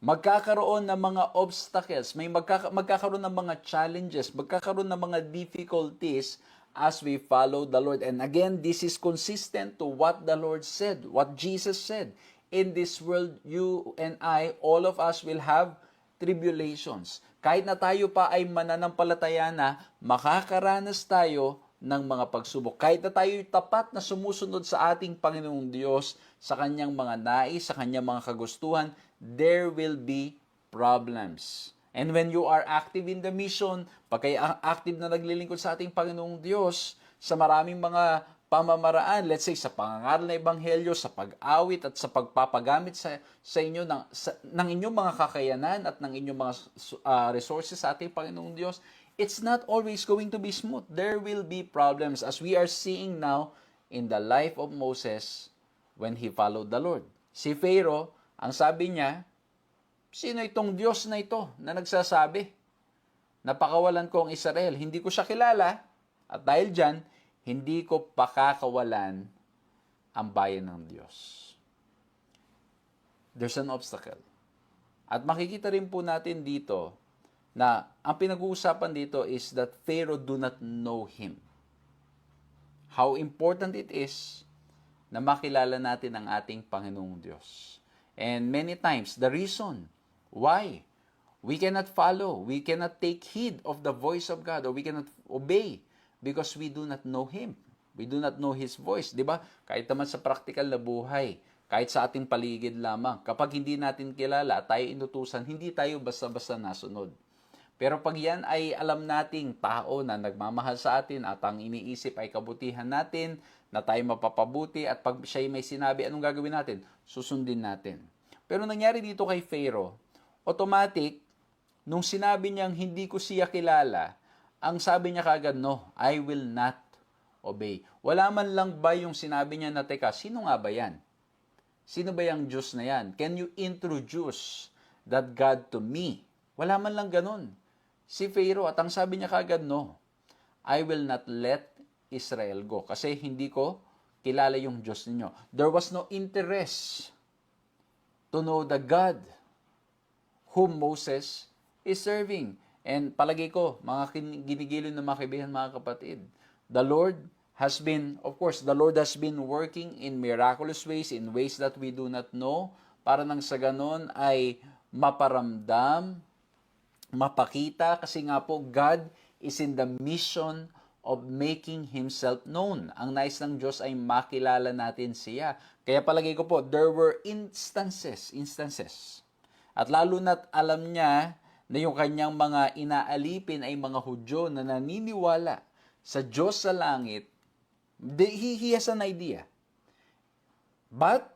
S5: Magkakaroon ng mga obstacles, magkakaroon ng mga challenges, magkakaroon ng mga difficulties as we follow the Lord. And again, this is consistent to what the Lord said, what Jesus said. In this world, you and I, all of us will have tribulations. Kahit na tayo pa ay mananampalataya na, makakaranas tayo ng mga pagsubok. Kahit na tayo tapat na sumusunod sa ating Panginoong Diyos, sa kanyang mga nais, sa kanyang mga kagustuhan, there will be problems. And when you are active in the mission, pag kayo active na naglilingkod sa ating Panginoong Diyos, sa maraming mga pamamaraan, let's say sa pangangaral na ebanghelyo, sa pag-awit at sa pagpapagamit sa inyo ng inyong mga kakayanan at ng inyong mga resources sa ating Panginoong Diyos, it's not always going to be smooth. There will be problems as we are seeing now in the life of Moses when he followed the Lord. Si Pharaoh, ang sabi niya, sino itong Diyos na ito na nagsasabi? Napakawalan ko ang Israel. Hindi ko siya kilala at dahil dyan, hindi ko pakakawalan ang bayan ng Diyos. There's an obstacle. At makikita rin po natin dito na ang pinag-uusapan dito is that Pharaoh do not know him. How important it is na makilala natin ang ating Panginoong Diyos. And many times, the reason why we cannot follow, we cannot take heed of the voice of God, or we cannot obey, because we do not know Him. We do not know His voice. Diba? Kahit naman sa practical na buhay, kahit sa ating paligid lamang, kapag hindi natin kilala, tayo inutusan, hindi tayo basta-basta nasunod. Pero pag yan ay alam nating tao na nagmamahal sa atin at ang iniisip ay kabutihan natin, na tayo mapapabuti, at pag siya may sinabi, anong gagawin natin? Susundin natin. Pero nangyari dito kay Pharaoh, automatic, nung sinabi niyang hindi ko siya kilala, ang sabi niya kagad, no, I will not obey. Wala man lang ba yung sinabi niya na, teka, sino nga ba yan? Sino ba yung Diyos na yan? Can you introduce that God to me? Wala man lang ganun. Si Pharaoh, at ang sabi niya kagad, no, I will not let Israel go. Kasi hindi ko kilala yung Diyos ninyo. There was no interest to know the God whom Moses is serving. And palagay ko, mga ginigilin ng mga kaibigan, mga kapatid, the Lord has been, of course, the Lord has been working in miraculous ways, in ways that we do not know, para nang sa ganon ay maparamdam, mapakita, kasi nga po, God is in the mission of making Himself known. Ang nais ng Diyos ay makilala natin siya. Kaya palagay ko po, there were instances. At lalo na't alam niya na yung kanyang mga inaalipin ay mga Hudyo na naniniwala sa Diyos sa langit. He has an idea. But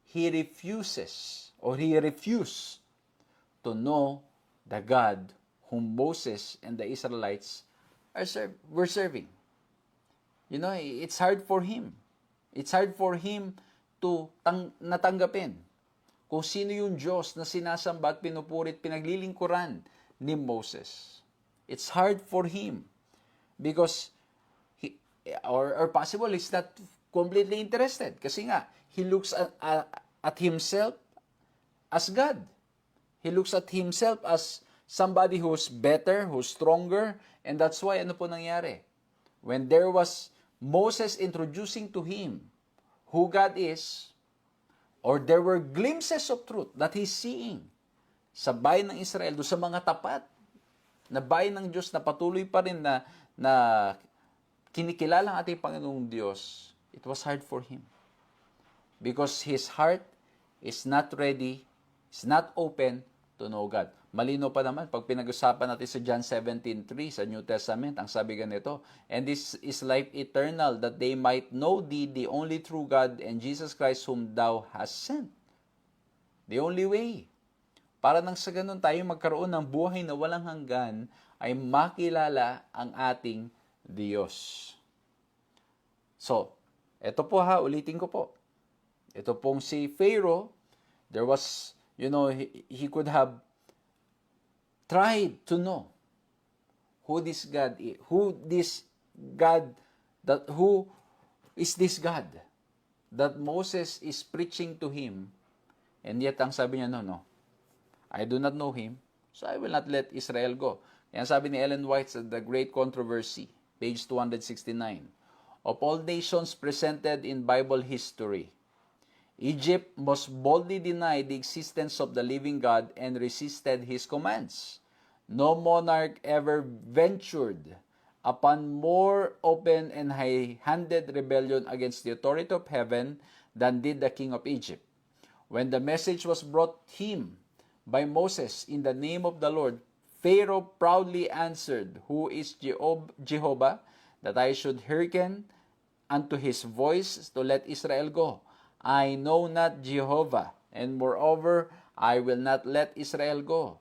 S5: he refused to know the God whom Moses and the Israelites were serving. You know, it's hard for him. It's hard for him to natanggapin kung sino yung Diyos na sinasamba at pinupurit, pinaglilingkuran ni Moses. It's hard for him because or possible he's not completely interested. Kasi nga, he looks at himself as God. He looks at himself as somebody who's better, who's stronger, and that's why ano po nangyari? When there was Moses introducing to him who God is, or there were glimpses of truth that he's seeing sa bayan ng Israel, do sa mga tapat na bayan ng Diyos na patuloy pa rin na kinikilala ang ating Panginoong Diyos, it was hard for him. Because his heart is not ready, is not open to know God. Malino pa naman, pag pinag-usapan natin sa John 17:3 sa New Testament, ang sabi ganito, and this is life eternal, that they might know thee, the only true God, and Jesus Christ whom thou hast sent. The only way. Para nang sa ganun tayo magkaroon ng buhay na walang hanggan, ay makilala ang ating Diyos. So, ito po ha, ulitin ko po. Ito pong si Pharaoh, there was, he could have tried to know who this God is, who is this God that Moses is preaching to him, and yet ang sabi niya, no, I do not know him, so I will not let Israel go. Yan sabi ni Ellen White sa The Great Controversy, page 269. Of all nations presented in Bible history, Egypt most boldly denied the existence of the living God and resisted his commands. No monarch ever ventured upon more open and high-handed rebellion against the authority of heaven than did the king of Egypt. When the message was brought him by Moses in the name of the Lord, Pharaoh proudly answered, Who is Jehovah, that I should hearken unto his voice to let Israel go? I know not Jehovah, and moreover, I will not let Israel go.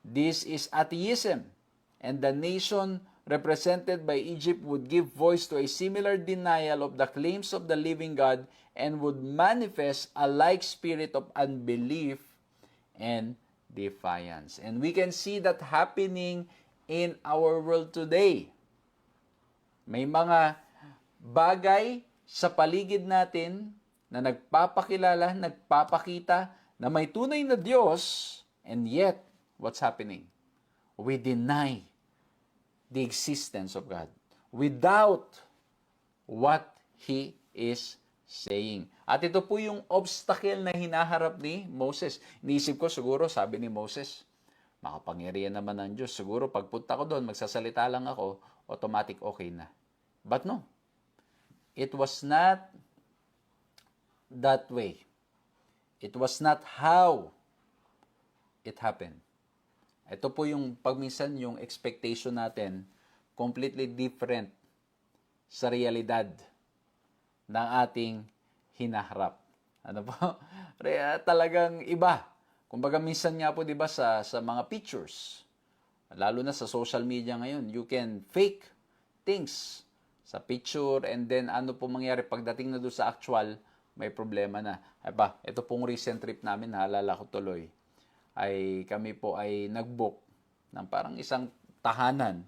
S5: This is atheism, and the nation represented by Egypt would give voice to a similar denial of the claims of the living God and would manifest a like spirit of unbelief and defiance. And we can see that happening in our world today. May mga bagay sa paligid natin na nagpapakilala, nagpapakita na may tunay na Diyos, and yet, what's happening? We deny the existence of God. We doubt what He is saying. At ito po yung obstacle na hinaharap ni Moses. Iniisip ko siguro, sabi ni Moses, makapangyarihan naman ng Diyos. Siguro pagpunta ko doon, magsasalita lang ako, automatic okay na. But no. It was not that way. It was not how it happened. Ito po yung pagminsan yung expectation natin completely different sa realidad ng ating hinaharap. Ano po? Talagang iba. Kumbaga minsan nga po 'di ba sa mga pictures, lalo na sa social media ngayon, you can fake things sa picture and then ano po mangyari pagdating na doon sa actual, may problema na. Ito pong recent trip namin, naalala ko tuloy, ay kami po ay nag-book ng parang isang tahanan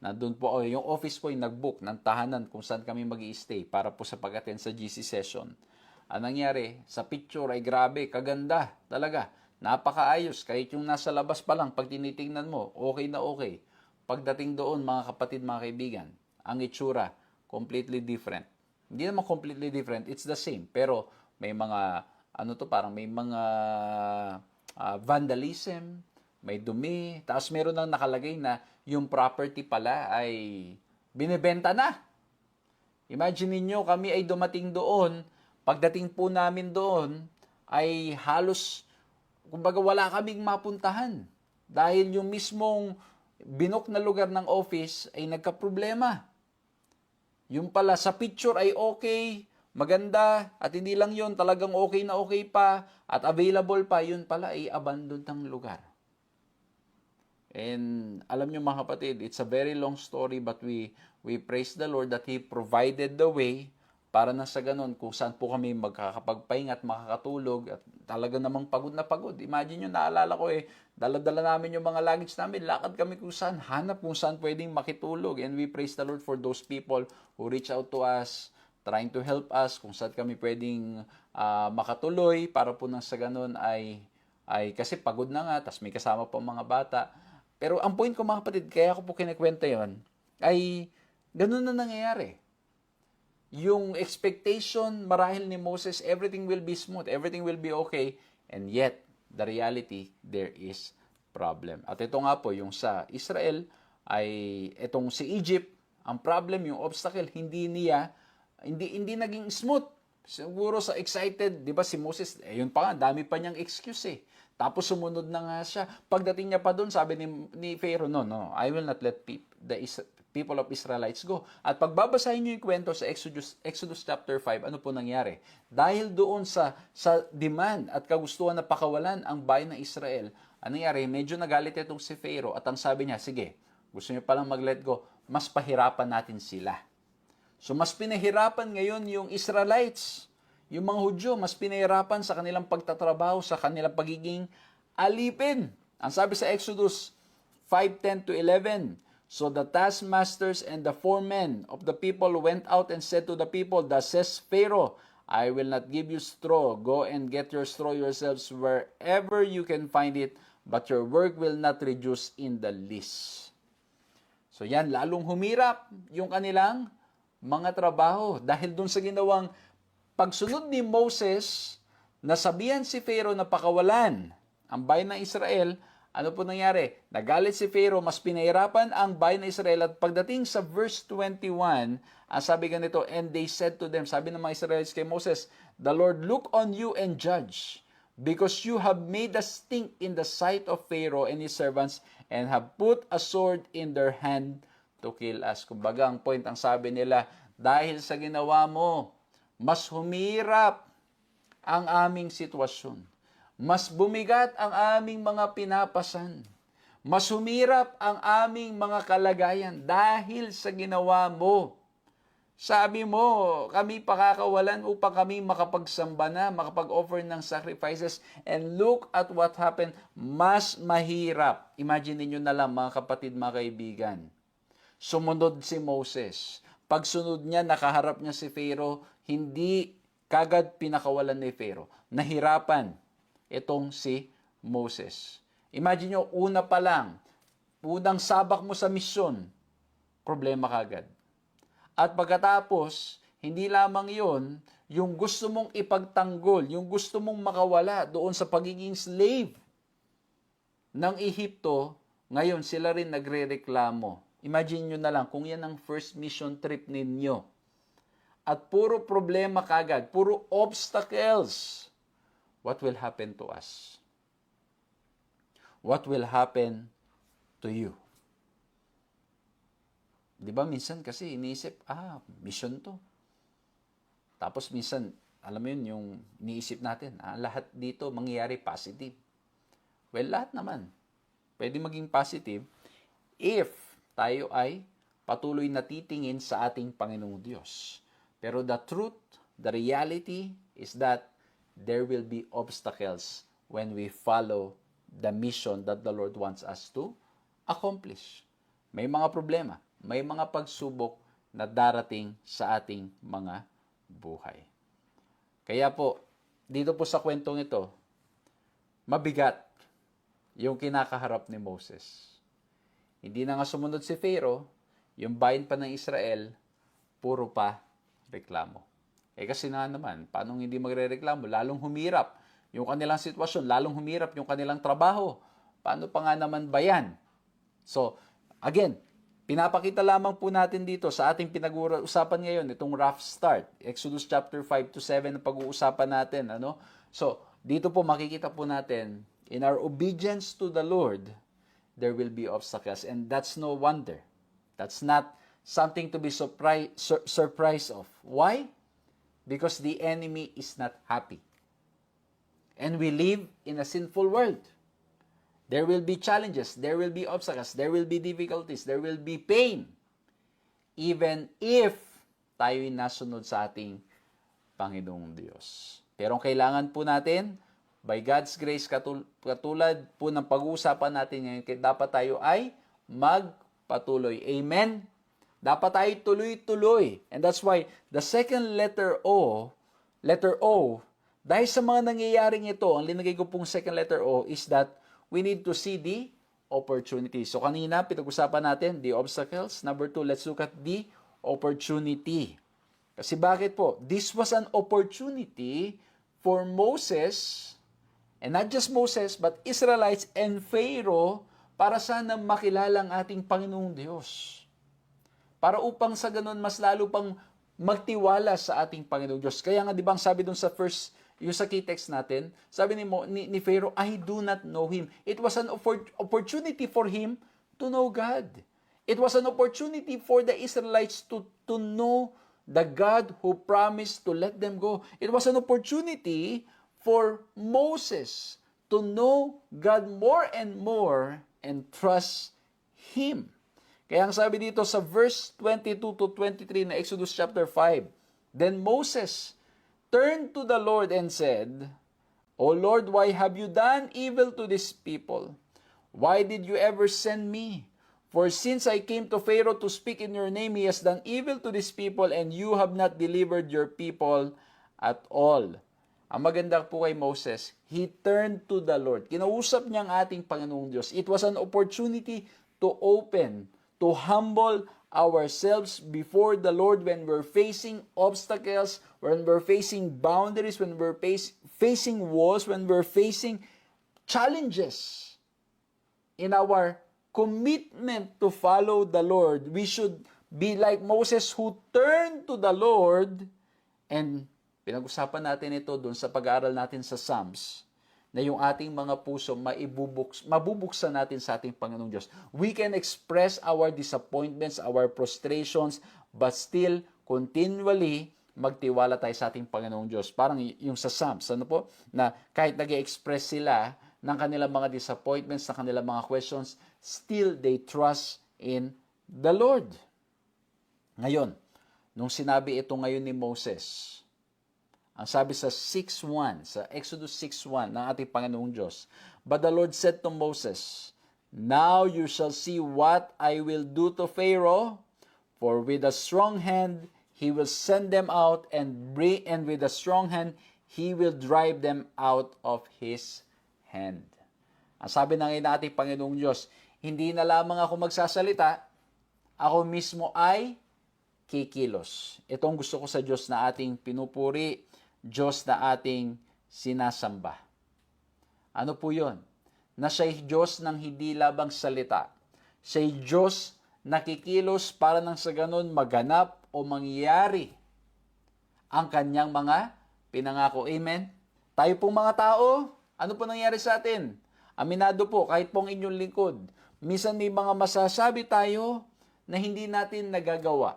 S5: na doon po, yung office po ay nag-book ng tahanan kung saan kami mag-i-stay para po sa pag-attend sa GC session. Ang nangyari, sa picture ay grabe, kaganda talaga. Napakaayos, kahit yung nasa labas pa lang, pag tinitingnan mo, okay na okay. Pagdating doon, mga kapatid, mga kaibigan, ang itsura, completely different. Hindi naman completely different, it's the same. Pero may mga, parang may mga vandalism, may dumi, tapos meron nang nakalagay na yung property pala ay binebenta na. Imagine niyo kami ay dumating doon, pagdating po namin doon, ay halos, kumbaga wala kaming mapuntahan. Dahil yung mismong binok na lugar ng office ay nagka-problema. Yung pala sa picture ay okay, maganda, at hindi lang yun, talagang okay na okay pa, at available pa, yun pala ay abandoned ng lugar. And alam nyo mga kapatid, it's a very long story, but we praise the Lord that He provided the way para na sa ganun, kung saan po kami magkakapagpahinga at makakatulog, at talaga namang pagod na pagod. Imagine nyo, naalala ko dala-dala namin yung mga luggage namin, lakad kami kung saan, hanap kung saan pwedeng makitulog. And we praise the Lord for those people who reach out to us, trying to help us, kung saan kami pwedeng makatuloy, para po nang sa ganun ay kasi pagod na nga, tas may kasama pa mga bata. Pero ang point ko mga kapatid, kaya ko po kinikwenta yon ay ganun na nangyayari. Yung expectation marahil ni Moses, everything will be smooth, everything will be okay, and yet, the reality, there is problem. At ito nga po, yung sa Israel, ay itong si Egypt, ang problem, yung obstacle, hindi naging smooth. Siguro sa excited, di ba si Moses, yun pa nga, dami pa niyang excuse Tapos sumunod na nga siya. Pagdating niya pa doon, sabi ni Pharaoh, no, I will not let people of Israelites go. At pagbabasahin niyo yung kwento sa Exodus chapter 5, ano po nangyari? Dahil doon sa demand at kagustuhan na pakawalan ang bayan ng Israel, ano nangyari? Medyo nagalit itong si Pharaoh at ang sabi niya, sige, gusto niyo palang mag-let go, mas pahirapan natin sila. So mas pinahirapan ngayon yung Israelites. Yung mga Hudyo, mas pinahirapan sa kanilang pagtatrabaho, sa kanilang pagiging alipin. Ang sabi sa Exodus 5:10 to 11, so the taskmasters and the foremen of the people went out and said to the people, thus says Pharaoh, I will not give you straw. Go and get your straw yourselves wherever you can find it, but your work will not reduce in the least. So yan, lalong humirap yung kanilang mga trabaho dahil dun sa ginawang pagsunod ni Moses, nasabihan si Pharaoh na pakawalan ang bayan ng Israel. Ano po nangyari? Nagalit si Pharaoh, mas pinahirapan ang bayan ng Israel. At pagdating sa verse 21, sabi ganito, and they said to them, sabi ng mga Israelites kay Moses, the Lord look on you and judge, because you have made us stink in the sight of Pharaoh and his servants, and have put a sword in their hand to kill us. Kumbaga, ang point, ang sabi nila, dahil sa ginawa mo, mas humirap ang aming sitwasyon. Mas bumigat ang aming mga pinapasan. Mas humirap ang aming mga kalagayan dahil sa ginawa mo. Sabi mo, kami pakakawalan upang kami makapagsamba na, makapag-offer ng sacrifices. And look at what happened. Mas mahirap. Imagine niyo na lang mga kapatid, mga kaibigan. Sumunod si Moses. Pagsunod niya, nakaharap niya si Pharaoh, hindi kagad pinakawalan ni Pharaoh. Nahirapan itong si Moses. Imagine nyo, una pa lang, unang sabak mo sa misyon, problema kagad. At pagkatapos, hindi lamang yon, yung gusto mong ipagtanggol, yung gusto mong makawala doon sa pagiging slave ng Ehipto, ngayon sila rin nagre-reklamo. Imagine nyo na lang kung yan ang first mission trip ninyo. At puro problema kagad, puro obstacles. What will happen to us? What will happen to you? Di ba minsan kasi iniisip, mission to. Tapos minsan, alam mo yun, yung iniisip natin, lahat dito mangyayari positive. Well, lahat naman. Pwede maging positive if tayo ay patuloy na titingin sa ating Panginoong Diyos. Pero the truth, the reality is that there will be obstacles when we follow the mission that the Lord wants us to accomplish. May mga problema, may mga pagsubok na darating sa ating mga buhay. Kaya po, dito po sa kwentong ito, mabigat yung kinakaharap ni Moses. Hindi na nga sumunod si Pharaoh, yung bayan pa ng Israel, puro pa reklamo. Kasi na naman, paano hindi magre-reklamo? Lalong humirap yung kanilang sitwasyon, lalong humirap yung kanilang trabaho. Paano pa nga naman ba yan? So, again, pinapakita lamang po natin dito sa ating pinag-uusapan ngayon, itong rough start. Exodus chapter 5 to 7 ang pag-uusapan natin. So, dito po makikita po natin, in our obedience to the Lord, there will be obstacles. And that's no wonder. That's not something to be surprised of. Why? Because the enemy is not happy. And we live in a sinful world. There will be challenges, there will be obstacles, there will be difficulties, there will be pain. Even if tayo'y nasunod sa ating Panginoong Diyos. Pero ang kailangan po natin, by God's grace, katulad po ng pag-uusapan natin ngayon, dapat tayo ay magpatuloy. Amen? Dapat tayo tuloy-tuloy. And that's why the second letter O, dahil sa mga nangyayaring ito, ang linagay ko pong second letter O is that we need to see the opportunity. So kanina, pinag-usapan natin the obstacles. Number 2, let's look at the opportunity. Kasi bakit po? This was an opportunity for Moses, and not just Moses, but Israelites and Pharaoh, para sana makilala ang ating Panginoong Diyos. Para upang sa ganun, mas lalo pang magtiwala sa ating Panginoong Diyos. Kaya nga, di ba, ang sabi dun sa 1 Yung sa key text natin, sabi ni Pharaoh, I do not know him. It was an opportunity for him to know God. It was an opportunity for the Israelites to know the God who promised to let them go. It was an opportunity for Moses to know God more and more and trust Him. Kaya ang sabi dito sa verse 22 to 23 na Exodus chapter 5, Then Moses turned to the Lord and said, O Lord, why have you done evil to this people? Why did you ever send me? For since I came to Pharaoh to speak in your name, he has done evil to this people, and you have not delivered your people at all. Ang maganda po kay Moses, he turned to the Lord. Kinausap niya ang ating Panginoong Diyos. It was an opportunity to open, to humble ourselves before the Lord when we're facing obstacles, when we're facing boundaries, when we're facing walls, when we're facing challenges. In our commitment to follow the Lord, we should be like Moses who turned to the Lord, and pinag-usapan natin ito doon sa pag-aaral natin sa Psalms, na yung ating mga puso mabubuksan natin sa ating Panginoong Diyos. We can express our disappointments, our frustrations, but still continually magtiwala tayo sa ating Panginoong Diyos. Parang yung sa Psalms, ano po, na kahit nag-express sila ng kanilang mga disappointments, ng kanilang mga questions, still they trust in the Lord. Ngayon, nung sinabi ito ngayon ni Moses, ang sabi sa 6:1, sa Exodus 6:1 ng ating Panginoong Diyos, But the Lord said to Moses, Now you shall see what I will do to Pharaoh, for with a strong hand he will send them out, and with a strong hand he will drive them out of his hand. Ang sabi ng ating Panginoong Diyos, hindi na lamang ako magsasalita, ako mismo ay kikilos. Ito ang gusto ko sa Diyos na ating pinupuri, Diyos na ating sinasamba. Ano po yun? Na siya'y Diyos ng hindi labang salita. Siya'y Diyos na kikilos para nang sa ganun maganap o mangyari ang kanyang mga pinangako. Amen? Tayo pong mga tao, ano po nangyari sa atin? Aminado po, kahit pong inyong lingkod, minsan may mga masasabi tayo na hindi natin nagagawa.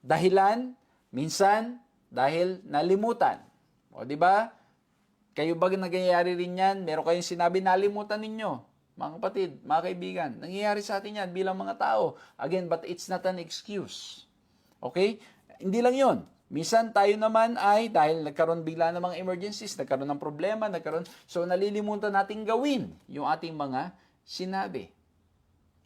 S5: Dahilan, minsan, dahil nalimutan. O, di ba? Kayo ba nangyayari rin yan? Meron kayong sinabi, nalimutan ninyo. Mga kapatid, mga kaibigan, nangyayari sa atin yan bilang mga tao. Again, but it's not an excuse. Okay? Hindi lang yon. Minsan tayo naman ay, dahil nagkaroon bigla ng mga emergencies, nagkaroon ng problema, so nalilimutan natin gawin yung ating mga sinabi.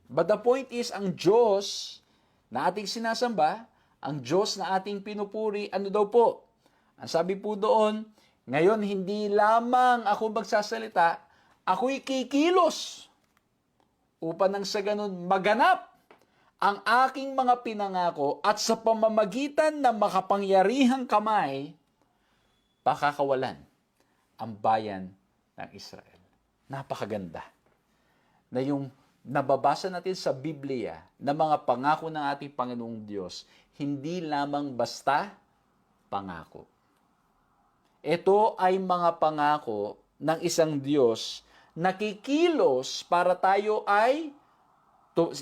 S5: But the point is, ang Diyos na ating sinasamba, ang Diyos na ating pinupuri, ano daw po? Ang sabi po doon, ngayon hindi lamang ako magsasalita, ako'y kikilos upang nang sa ganun maganap ang aking mga pinangako at sa pamamagitan ng makapangyarihang kamay, pakakawalan ang bayan ng Israel. Napakaganda. Na yung nababasa natin sa Biblia na mga pangako ng ating Panginoong Diyos, hindi lamang basta pangako. Ito ay mga pangako ng isang Diyos na kikilos para tayo ay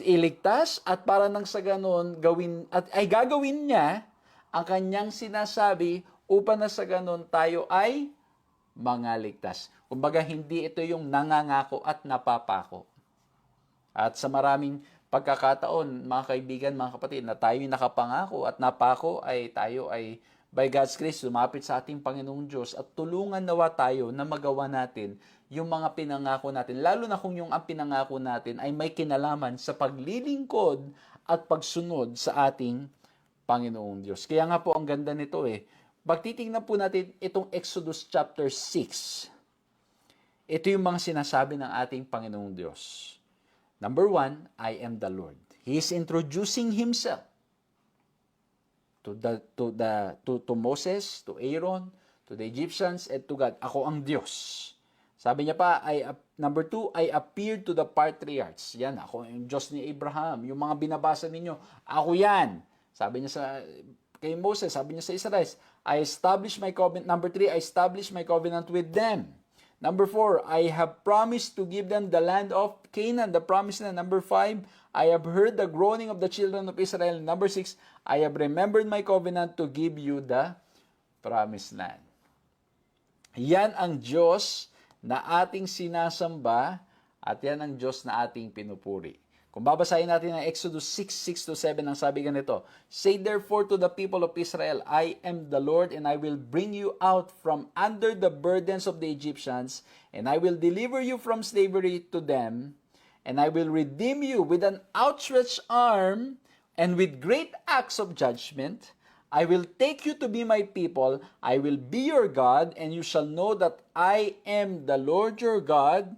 S5: iligtas at para nang sa ganon gagawin niya ang kanyang sinasabi upang na sa ganon tayo ay mangaligtas. Kumbaga hindi ito yung nangangako at napapako. At sa maraming pagkakataon, mga kaibigan, mga kapatid, na tayo'y nakapangako at napako ay tayo ay by God's grace lumapit sa ating Panginoong Diyos at tulungan nawa tayo na magawa natin yung mga pinangako natin. Lalo na kung yung ang pinangako natin ay may kinalaman sa paglilingkod at pagsunod sa ating Panginoong Diyos. Kaya nga po ang ganda nito eh. Pagtitingnan po natin itong Exodus chapter 6. Ito yung mga sinasabi ng ating Panginoong Diyos. Number 1, I am the Lord. He is introducing himself to Moses, to Aaron, to the Egyptians, and to God. Ako ang Diyos. Sabi niya pa, number 2, I appeared to the patriarchs. Yan, ako yung Diyos ni Abraham. Yung mga binabasa ninyo, ako yan. Sabi niya kay Moses, sabi niya sa Israelites, I establish my covenant. Number 3, I establish my covenant with them. Number 4, I have promised to give them the land of Canaan, the promised land. Number 5, I have heard the groaning of the children of Israel. Number 6, I have remembered my covenant to give you the promised land. Yan ang Diyos na ating sinasamba at yan ang Diyos na ating pinupuri. Kung babasahin natin ang Exodus 6:6-7, ang sabi ganito, Say therefore to the people of Israel, I am the Lord, and I will bring you out from under the burdens of the Egyptians, and I will deliver you from slavery to them, and I will redeem you with an outstretched arm, and with great acts of judgment. I will take you to be my people, I will be your God, and you shall know that I am the Lord your God,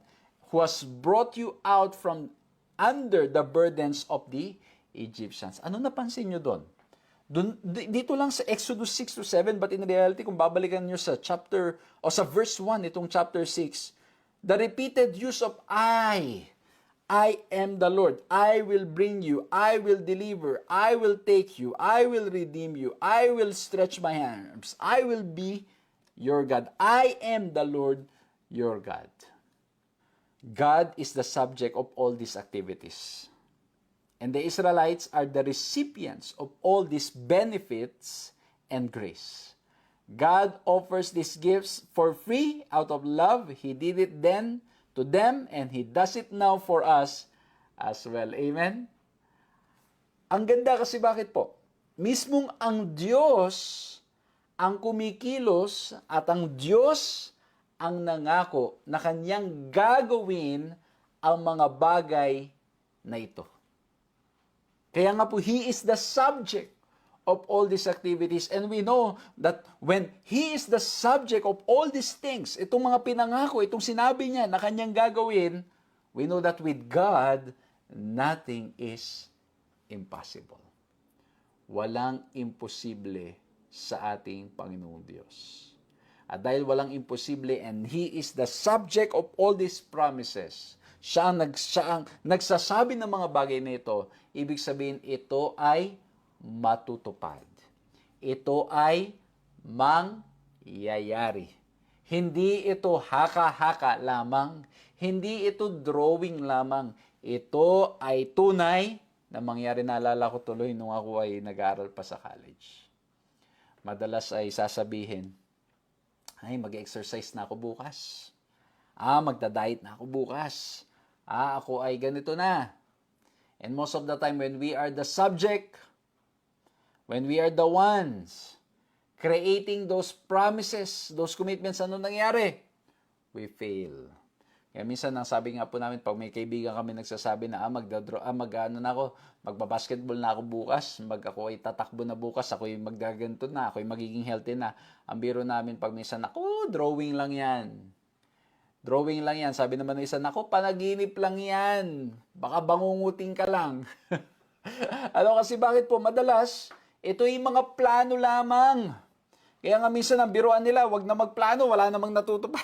S5: who has brought you out from under the burdens of the Egyptians. Ano napansin nyo doon? Dito lang sa Exodus 6-7, but in reality, kung babalikan nyo sa chapter, o sa verse 1, itong chapter 6, the repeated use of I am the Lord, I will bring you, I will deliver, I will take you, I will redeem you, I will stretch my arms, I will be your God, I am the Lord your God. God is the subject of all these activities. And the Israelites are the recipients of all these benefits and grace. God offers these gifts for free out of love. He did it then to them, and He does it now for us as well. Amen? Ang ganda kasi bakit po? Mismong ang Diyos ang kumikilos at ang Diyos ang nangako na kanyang gagawin ang mga bagay na ito. Kaya nga po, He is the subject of all these activities. And we know that when He is the subject of all these things, itong mga pinangako, itong sinabi niya na kanyang gagawin, we know that with God, nothing is impossible. Walang imposible sa ating Panginoong Diyos. At dahil walang imposible and He is the subject of all these promises, siya ang nagsasabi ng mga bagay na ito, ibig sabihin ito ay matutupad. Ito ay mangyayari. Hindi ito haka-haka lamang, hindi ito drawing lamang. Ito ay tunay na mangyari. Naalala ko tuloy nung ako ay nag-aaral pa sa college. Madalas ay sasabihin, ay, mag-exercise na ako bukas. Magda-diet na ako bukas. Ako ay ganito na. And most of the time, when we are the subject, when we are the ones creating those promises, those commitments, ano nangyari? We fail. Kaya minsan, ang sabi nga po namin, pag may kaibigan kami nagsasabi na, magbabasketball na ako bukas, ako ay tatakbo na bukas, ako ay magdaganto na, ako ay magiging healthy na. Ang biro namin pag minsan, drawing lang yan. Drawing lang yan. Sabi naman ng isa, panaginip lang yan. Baka bangunguting ka lang. Kasi bakit po? Madalas, ito yung mga plano lamang. Kaya nga minsan, ang biruan nila, wag na magplano, wala namang natutupad.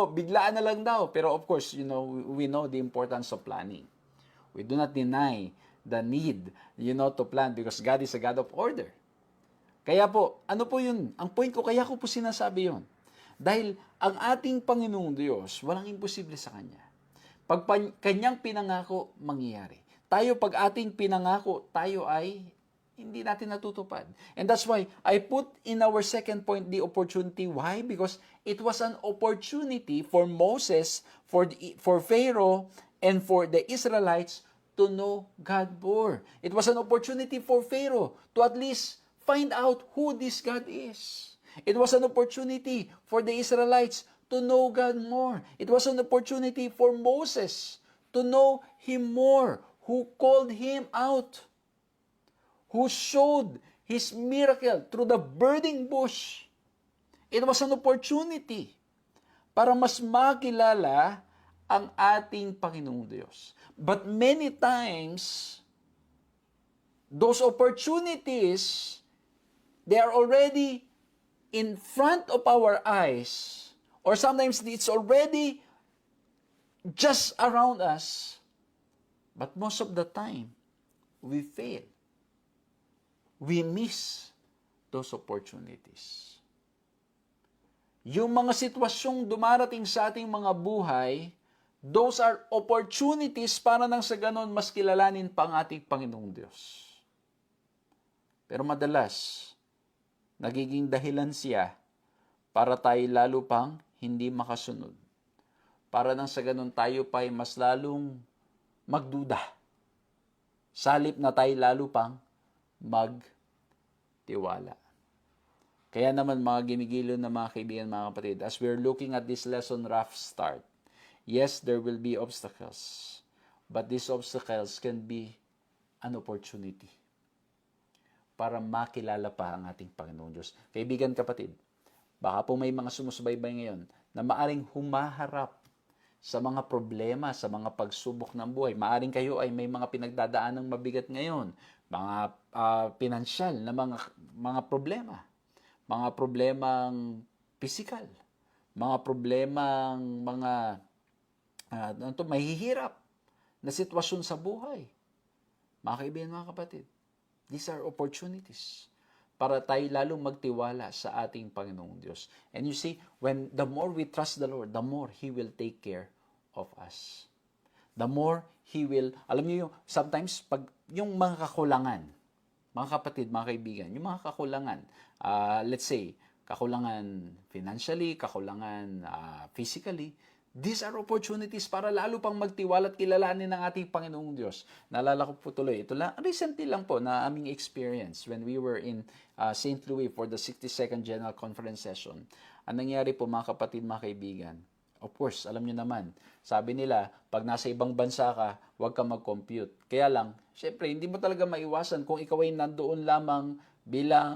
S5: Biglaan na lang daw. Pero of course, we know the importance of planning. We do not deny the need, to plan because God is a God of order. Kaya po, ano po yun? Ang point ko, kaya ko po sinasabi yun. Dahil ang ating Panginoong Diyos, walang imposible sa Kanya. Pag Kanyang pinangako, mangyayari. Tayo, pag ating pinangako, tayo ay hindi natin natutupad. And that's why I put in our second point the opportunity. Why? Because it was an opportunity for Moses, for Pharaoh, and for the Israelites to know God more. It was an opportunity for Pharaoh to at least find out who this God is. It was an opportunity for the Israelites to know God more. It was an opportunity for Moses to know Him more, who called him out, who showed His miracle through the burning bush. It was an opportunity para mas makilala ang ating Panginoong Diyos. But many times, those opportunities, they are already in front of our eyes, or sometimes it's already just around us, but most of the time, we fail. we miss those opportunities. Yung mga sitwasyong dumarating sa ating mga buhay, those are opportunities para nang sa ganon mas kilalanin pa ang ating Panginoong Diyos. Pero madalas, nagiging dahilan siya para tayo lalo pang hindi makasunod. Para nang sa ganon tayo pa ay mas lalong magduda. Salip na tayo lalo pang magtiwala. Kaya naman mga ginigilo na mga kaibigan, mga kapatid, as we're looking at this lesson, rough start, yes, there will be obstacles, but these obstacles can be an opportunity para makilala pa ang ating Panginoong Diyos. Kaibigan, kapatid, baka po may mga sumusubaybay ngayon na maaring humaharap sa mga problema, sa mga pagsubok ng buhay. Maaring kayo ay may mga pinagdadaanang mabigat ngayon, mga pinansyal na mga problema, mga problemang pisikal, mga problemang mahihirap na sitwasyon sa buhay. Mga kaibigan, mga kapatid, these are opportunities para tayo lalong magtiwala sa ating Panginoong Diyos. And you see, when the more we trust the Lord, the more He will take care of us. The more He will, alam niyo yung, sometimes, pag yung mga kakulangan, mga kapatid, mga kaibigan, yung mga kakulangan, let's say, kakulangan financially, kakulangan physically, these are opportunities para lalo pang magtiwala at kilalanin ng ating Panginoong Diyos. Naalala ko po tuloy, ito lang, recently lang po na aming experience when we were in St. Louis for the 62nd General Conference Session. Ang nangyari po mga kapatid, mga kaibigan, of course, alam nyo naman, sabi nila, pag nasa ibang bansa ka, huwag ka mag-compute. Kaya lang, syempre, hindi mo talaga maiwasan kung ikaw ay nandoon lamang bilang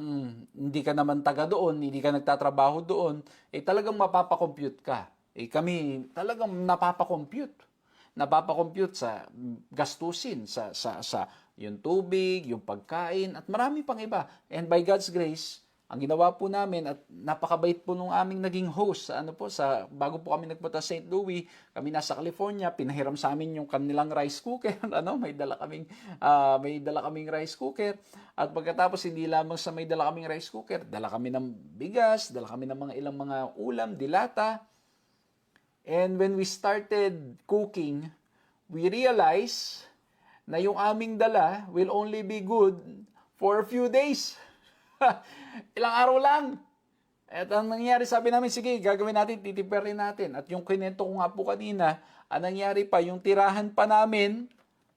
S5: hindi ka naman taga doon, hindi ka nagtatrabaho doon, talagang mapapakompute ka. Kami talagang napapakompute sa gastusin, sa yung tubig, yung pagkain, at marami pang iba. And by God's grace, ang ginawa po namin, at napakabait po nung aming naging host bago po kami nagpunta sa St. Louis, kami nasa California, pinahiram sa amin yung kanilang rice cooker, may dala kaming rice cooker. At pagkatapos hindi lamang sa may dala kaming rice cooker, dala kami ng bigas, dala kami ng mga ilang mga ulam, dilata. And when we started cooking, we realized na yung aming dala will only be good for a few days. Ilang araw lang. At ang nangyari, sabi namin, sige, gagawin natin, titiperin natin. At yung kinento ko nga po kanina, ang nangyari pa, yung tirahan pa namin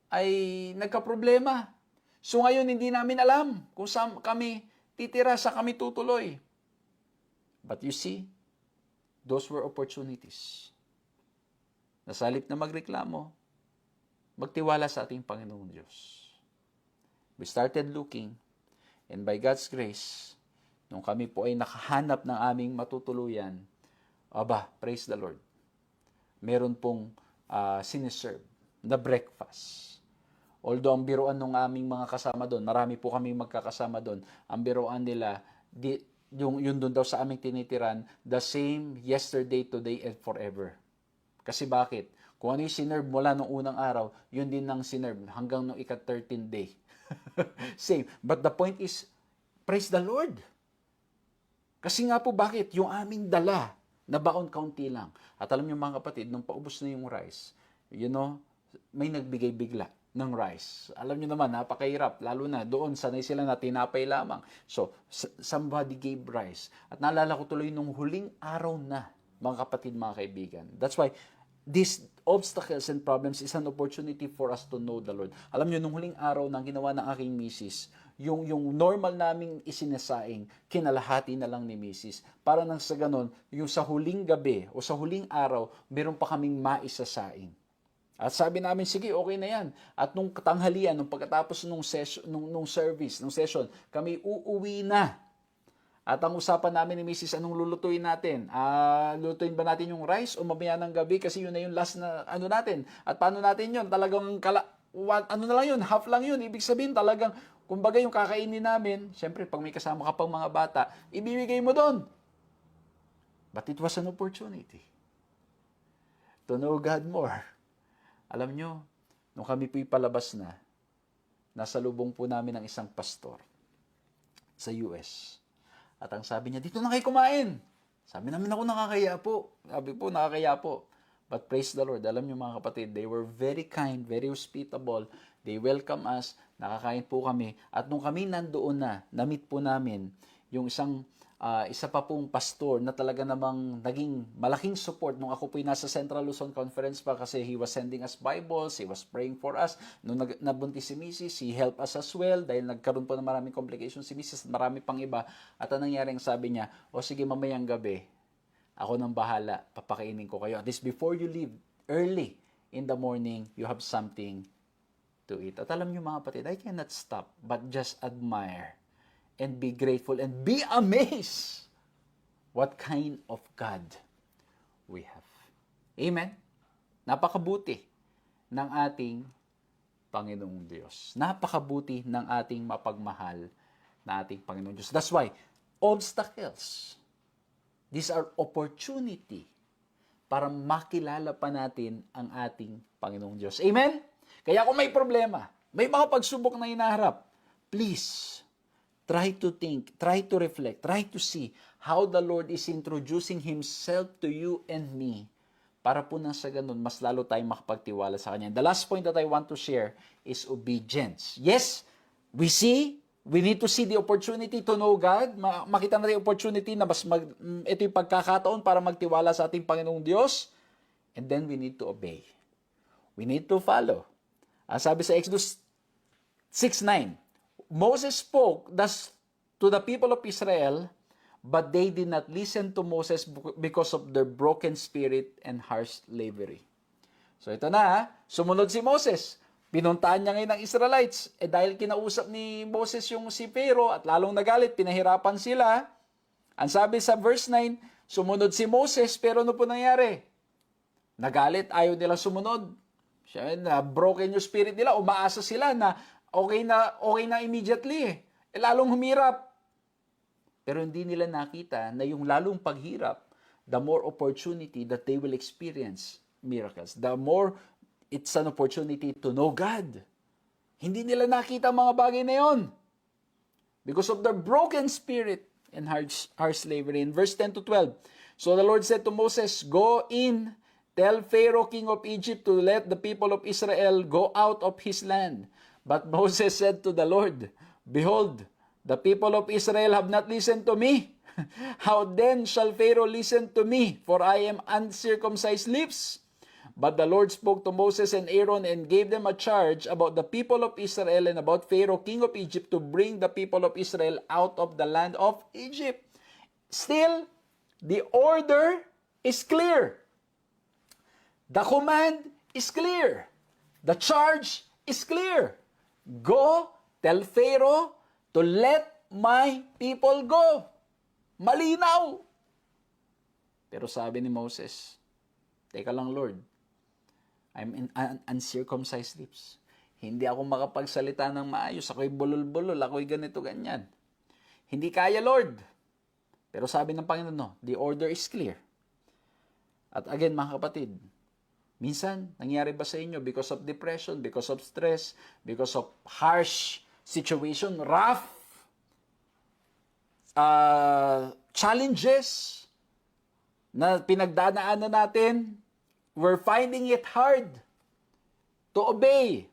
S5: ay nagka-problema. So ngayon, hindi namin alam kung saan kami titira, sa kami tutuloy. But you see, those were opportunities. Nasalip na magreklamo, magtiwala sa ating Panginoong Diyos. We started looking, and by God's grace, nung kami po ay nakahanap ng aming matutuluyan, praise the Lord, meron pong siniserve na breakfast. Although ang biruan ng aming mga kasama doon, marami po kami magkakasama doon, ang biruan nila, yun doon daw sa aming tinitiran, the same yesterday, today, and forever. Kasi bakit? Kung ano yung sinerve mula nung unang araw, yun din ang sinerve hanggang nung ika-13th day. Same. But the point is, praise the Lord. Kasi nga po bakit? Yung aming dala na baon kaunti lang. At alam niyo mga kapatid, nung paubos na yung rice, may nagbigay bigla ng rice. Alam niyo naman, napakahirap. Lalo na doon, sanay sila na tinapay lamang. So, somebody gave rice. At naalala ko tuloy nung huling araw na, mga kapatid, mga kaibigan. That's why, these obstacles and problems is an opportunity for us to know the Lord. Alam niyo, nung huling araw na ginawa ng aking misis, yung normal naming isinasaing, kinalahati na lang ni misis. Para nang sa ganon, yung sa huling gabi o sa huling araw, meron pa kaming maisasaing. At sabi namin, sige, okay na yan. At nung katanghalian, nung pagkatapos nung session, kami uuwi na. At ang usapan namin ni Mrs. anong lulutuin natin? Lulutuin ba natin yung rice o mamaya ng gabi kasi yun na yung last na natin? At paano natin yun? Talagang na lang yun, half lang yun. Ibig sabihin talagang, kumbaga yung kakainin namin, syempre pag may kasama ka pang mga bata, ibibigay mo doon. But it was an opportunity to know God more. Alam nyo, nung kami po'y palabas na, nasa lubong po namin ng isang pastor. sa US. At ang sabi niya, dito na kayo kumain. Sabi namin, ako nakakaya po. Sabi po, nakakaya po. But praise the Lord, alam niyo mga kapatid, they were very kind, very hospitable. They welcome us, nakakain po kami. At nung kami nandoon na, na-meet po namin yung isa pa pong pastor na talaga namang naging malaking support nung ako po'y nasa Central Luzon Conference pa kasi he was sending us Bibles, he was praying for us. Nung nabuntis si Mrs., he helped us as well dahil nagkaroon po ng maraming complications si Mrs. Marami pang iba. At ang nangyari, sabi niya, o sige mamayang gabi, ako nang bahala, papakainin ko kayo. At least before you leave, early in the morning, you have something to eat. At alam niyo mga kapatid, I cannot stop but just admire and be grateful and be amazed what kind of God we have. Amen? Napakabuti ng ating Panginoong Diyos. Napakabuti ng ating mapagmahal na ating Panginoong Diyos. That's why, obstacles, these are opportunity para makilala pa natin ang ating Panginoong Diyos. Amen? Kaya kung may problema, may mga pagsubok na hinaharap, please, try to think, try to reflect, try to see how the Lord is introducing Himself to you and me para po nang sa ganun, mas lalo tayong makapagtiwala sa Kanya. The last point that I want to share is obedience. Yes, we need to see the opportunity to know God. Makita natin yung opportunity na ito yung pagkakataon para magtiwala sa ating Panginoong Diyos. And then we need to obey. We need to follow. Ang sabi sa Exodus 6:9, Moses spoke thus to the people of Israel, but they did not listen to Moses because of their broken spirit and harsh slavery. So ito na, sumunod si Moses. Pinuntahan niya ngayon ng Israelites. Dahil kinausap ni Moses yung si Pharaoh at lalong nagalit, pinahirapan sila. Ang sabi sa verse 9, sumunod si Moses, pero ano po nangyari? Nagalit, ayaw nila sumunod. Siya, na broken yung spirit nila, umaasa sila na okay na immediately. Lalong humirap. Pero hindi nila nakita na yung lalong paghirap, the more opportunity that they will experience miracles. The more it's an opportunity to know God. Hindi nila nakita ang mga bagay na yon. Because of their broken spirit and harsh slavery. In verse 10 to 12, so the Lord said to Moses, go in, tell Pharaoh, king of Egypt, to let the people of Israel go out of his land. But Moses said to the Lord, behold, the people of Israel have not listened to me. How then shall Pharaoh listen to me? For I am uncircumcised lips. But the Lord spoke to Moses and Aaron and gave them a charge about the people of Israel and about Pharaoh, king of Egypt, to bring the people of Israel out of the land of Egypt. Still, the order is clear. The command is clear. The charge is clear. Go, tell Pharaoh to let my people go. Malinaw. Pero sabi ni Moses, teka lang Lord, I'm in uncircumcised lips. Hindi ako makapagsalita ng maayos. Ako'y bulol-bulol. Ako'y ganito, ganyan. Hindi kaya, Lord. Pero sabi ng Panginoon, no, the order is clear. At again, mga kapatid, minsan, nangyari ba sa inyo because of depression, because of stress, because of harsh situation, rough challenges na pinagdadaanan natin, we're finding it hard to obey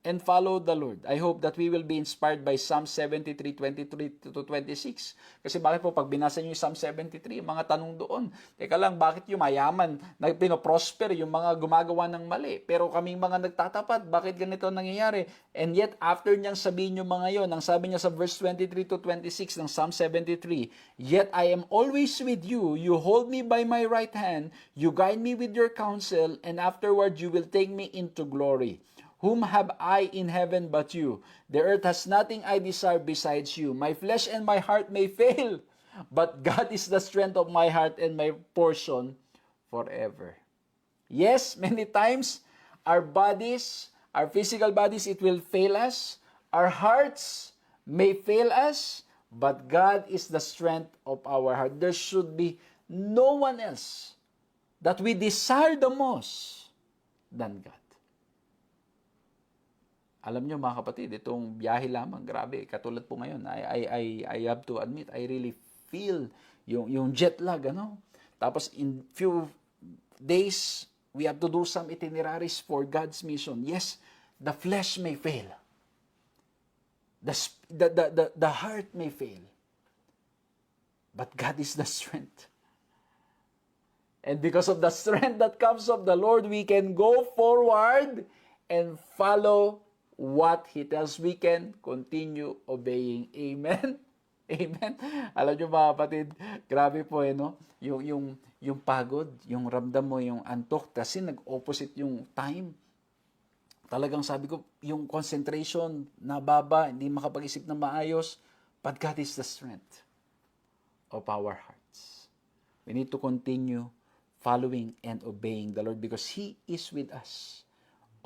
S5: and follow the Lord. I hope that we will be inspired by Psalm 73:23 to 26. Kasi bakit po, pag binasa niyo yung Psalm 73, mga tanong doon, teka lang, bakit yung mayaman, na pinoprosper, yung mga gumagawa ng mali, pero kaming mga nagtatapat, bakit ganito nangyayari? And yet, after niyang sabihin yung mga yon, ang sabi niya sa verse 23 to 26 ng Psalm 73, yet I am always with you, you hold me by my right hand, you guide me with your counsel, and afterward you will take me into glory. Whom have I in heaven but you? The earth has nothing I desire besides you. My flesh and my heart may fail, but God is the strength of my heart and my portion forever. Yes, many times, our bodies, our physical bodies, it will fail us. Our hearts may fail us, but God is the strength of our heart. There should be no one else that we desire the most than God. Alam nyo mga kapatid, itong biyahe lamang, grabe, katulad po ngayon, I have to admit, I really feel yung jet lag, ano? Tapos in few days, we have to do some itineraries for God's mission. Yes, the flesh may fail. The heart may fail. But God is the strength. And because of the strength that comes of the Lord, we can go forward and follow what He tells. We can continue obeying. Amen? Amen? Alam nyo mga kapatid, grabe po no? Yung pagod, yung ramdam mo, yung antok, kasi nag-opposite yung time. Talagang sabi ko, yung concentration, nababa, hindi makapag-isip na maayos, but God is the strength of our hearts. We need to continue following and obeying the Lord because He is with us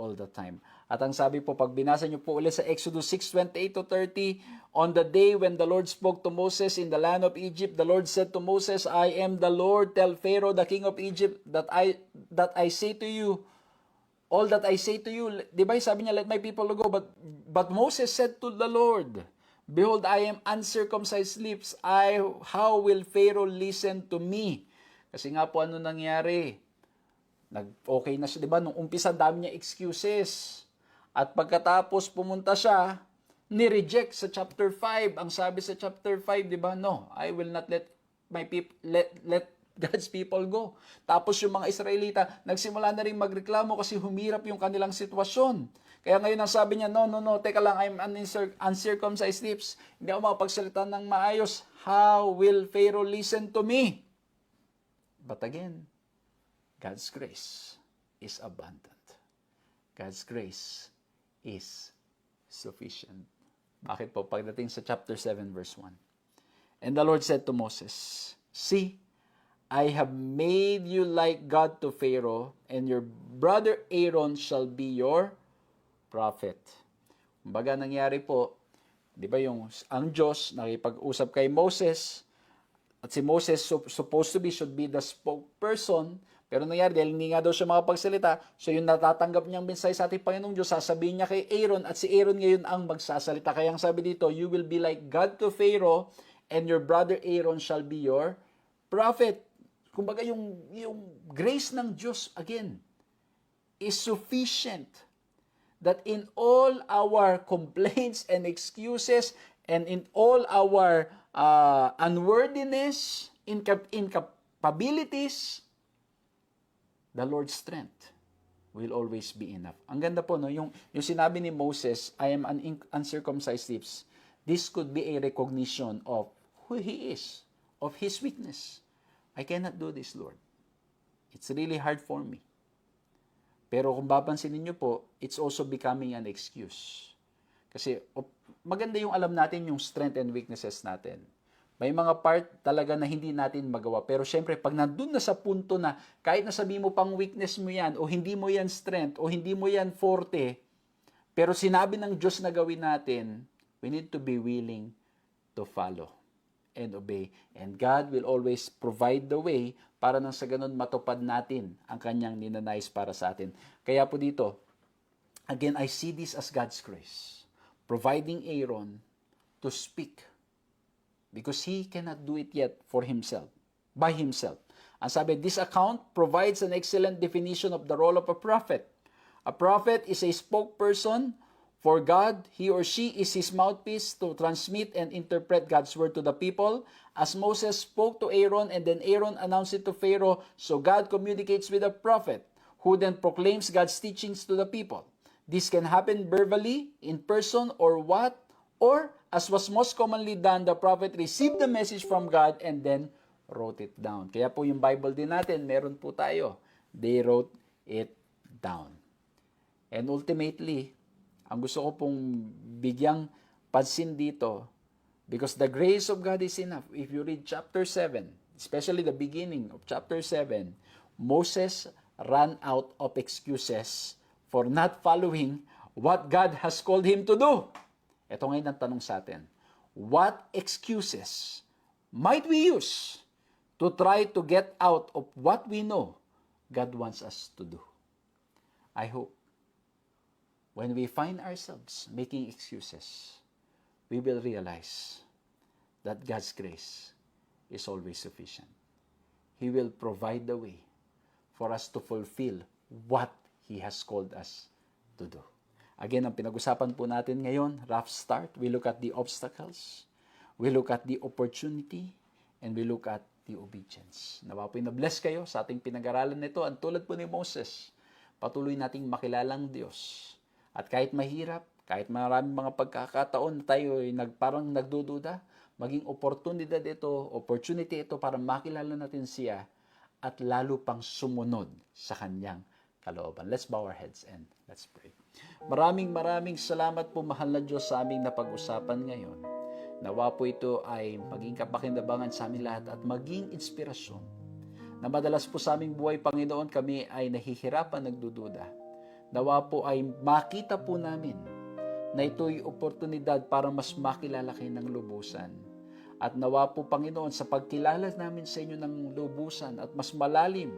S5: all the time. At ang sabi po, pag binasa niyo po ulit sa Exodus 6:28-30, on the day when the Lord spoke to Moses in the land of Egypt, the Lord said to Moses, I am the Lord, tell Pharaoh, the king of Egypt, that I say to you, all that I say to you. Di ba sabi niya, let my people go. But Moses said to the Lord, behold, I am uncircumcised lips. How will Pharaoh listen to me? Kasi nga po ano nangyari? Okay na siya, di ba? Nung umpisa, dami niya excuses. At pagkatapos pumunta siya, ni-reject sa chapter 5. Ang sabi sa chapter 5, di ba? No, I will not let my people, let God's people go. Tapos yung mga Israelita, nagsimula na rin magreklamo kasi humirap yung kanilang sitwasyon. Kaya ngayon ang sabi niya, no, teka lang, I'm uncircumcised lips. Hindi ako makapagsalita ng maayos. How will Pharaoh listen to me? But again, God's grace is abundant. God's grace is sufficient. Bakit po? Pagdating sa chapter 7, verse 1. And the Lord said to Moses, see, I have made you like God to Pharaoh, and your brother Aaron shall be your prophet. Kumbaga nangyari po, di ba ang Diyos nakipag-usap kay Moses, at si Moses should be the spokesperson, pero nangyari dahil hindi nga daw siya makapagsalita, so yung natatanggap niyang mensahe sa ating Panginoong Diyos, sasabihin niya kay Aaron, at si Aaron ngayon ang magsasalita. Kaya ang sabi dito, you will be like God to Pharaoh, and your brother Aaron shall be your prophet. Kumbaga yung grace ng Diyos, again, is sufficient that in all our complaints and excuses and in all our unworthiness, incapabilities, the Lord's strength will always be enough. Ang ganda po, no? Yung sinabi ni Moses, I am an uncircumcised lips. This could be a recognition of who He is, of His weakness. I cannot do this, Lord. It's really hard for me. Pero kung papansinin niyo po, it's also becoming an excuse. Kasi maganda yung alam natin yung strength and weaknesses natin. May mga part talaga na hindi natin magawa. Pero syempre, pag nandun na sa punto na kahit na sabi mo pang weakness mo yan, o hindi mo yan strength, o hindi mo yan forte, pero sinabi ng Diyos na gawin natin, we need to be willing to follow and obey. And God will always provide the way para nang sa ganun matupad natin ang kanyang ninanais para sa atin. Kaya po dito, again, I see this as God's grace. Providing Aaron to speak because he cannot do it yet for himself, by himself. Ang sabi, this account provides an excellent definition of the role of a prophet. A prophet is a spokesperson for God. He or she is his mouthpiece to transmit and interpret God's word to the people. As Moses spoke to Aaron and then Aaron announced it to Pharaoh, so God communicates with a prophet who then proclaims God's teachings to the people. This can happen verbally, in person, or as was most commonly done, the prophet received the message from God and then wrote it down. Kaya po yung Bible din natin, meron po tayo. They wrote it down. And ultimately, ang gusto ko pong bigyang pansin dito, because the grace of God is enough. If you read chapter 7, especially the beginning of chapter 7, Moses ran out of excuses for not following what God has called him to do. Ito ngayon ang tanong sa atin. What excuses might we use to try to get out of what we know God wants us to do? I hope when we find ourselves making excuses, we will realize that God's grace is always sufficient. He will provide the way for us to fulfill what He has called us to do. Again, ang pinag-usapan po natin ngayon, rough start. We look at the obstacles, we look at the opportunity, and we look at the obedience. Nawa po'y na-bless kayo sa ating pinag-aralan nito. Ang tulad po ni Moses, patuloy nating makilalang Diyos. At kahit mahirap, kahit maraming mga pagkakataon na tayo ay parang nagdududa, maging opportunity ito para makilala natin siya at lalo pang sumunod sa kanyang kalooban. Let's bow our heads and let's pray. Maraming salamat po, mahal na Diyos, sa aming napag-usapan ngayon. Nawa po ito ay maging kapakinabangan sa amin lahat at maging inspirasyon na madalas po sa aming buhay, Panginoon, kami ay nahihirapan, nagdududa. Nawa po ay makita po namin na ito'y oportunidad para mas makilala kayo ng lubusan. At nawa po, Panginoon, sa pagkilala namin sa inyo ng lubusan at mas malalim,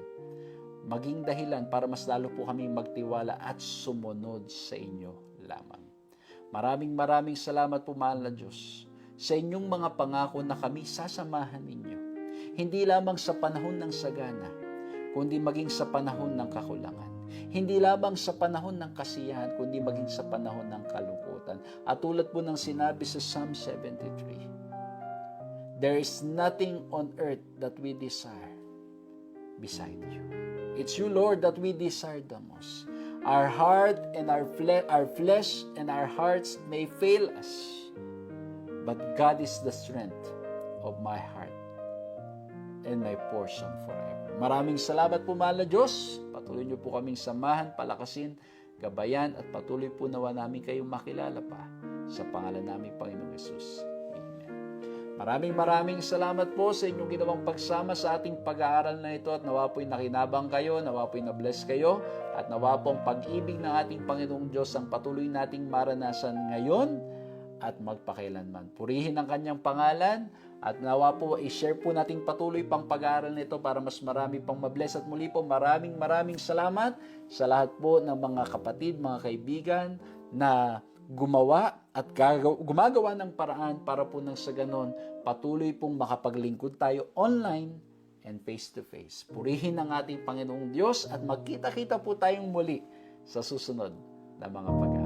S5: maging dahilan para mas lalo po kami magtiwala at sumunod sa inyo lamang. Maraming salamat po, mahal na Diyos, sa inyong mga pangako na kami sasamahan ninyo. Hindi lamang sa panahon ng sagana, kundi maging sa panahon ng kakulangan. Hindi lamang sa panahon ng kasiyahan, kundi maging sa panahon ng kalungkutan. At tulad po ng sinabi sa Psalm 73, there is nothing on earth that we desire beside you. It's you, Lord, that we desire the most. Our heart and our flesh and our hearts may fail us, but God is the strength of my heart and my portion forever. Maraming salamat po, mahal na Diyos. Patuloy niyo po kaming samahan, palakasin, gabayan, at patuloy po nawa namin kayong makilala pa sa pangalan namin, Panginoong Yesus. Amen. Maraming salamat po sa inyong ginawang pagsama sa ating pag-aaral na ito at nawa po'y nakinabang kayo, nawa po'y na-bless kayo, at nawa po ang pag-ibig ng ating Panginoong Diyos ang patuloy nating maranasan ngayon at magpakailanman. Purihin ang kanyang pangalan at nawa po i-share po nating patuloy pang pag-aaral nito para mas marami pang mabless. At muli po maraming salamat sa lahat po ng mga kapatid, mga kaibigan na gumawa at gumagawa ng paraan para po nang sa ganon patuloy pong makapaglingkod tayo online and face to face. Purihin ang ating Panginoong Diyos at magkita-kita po tayong muli sa susunod na mga pag-aaral.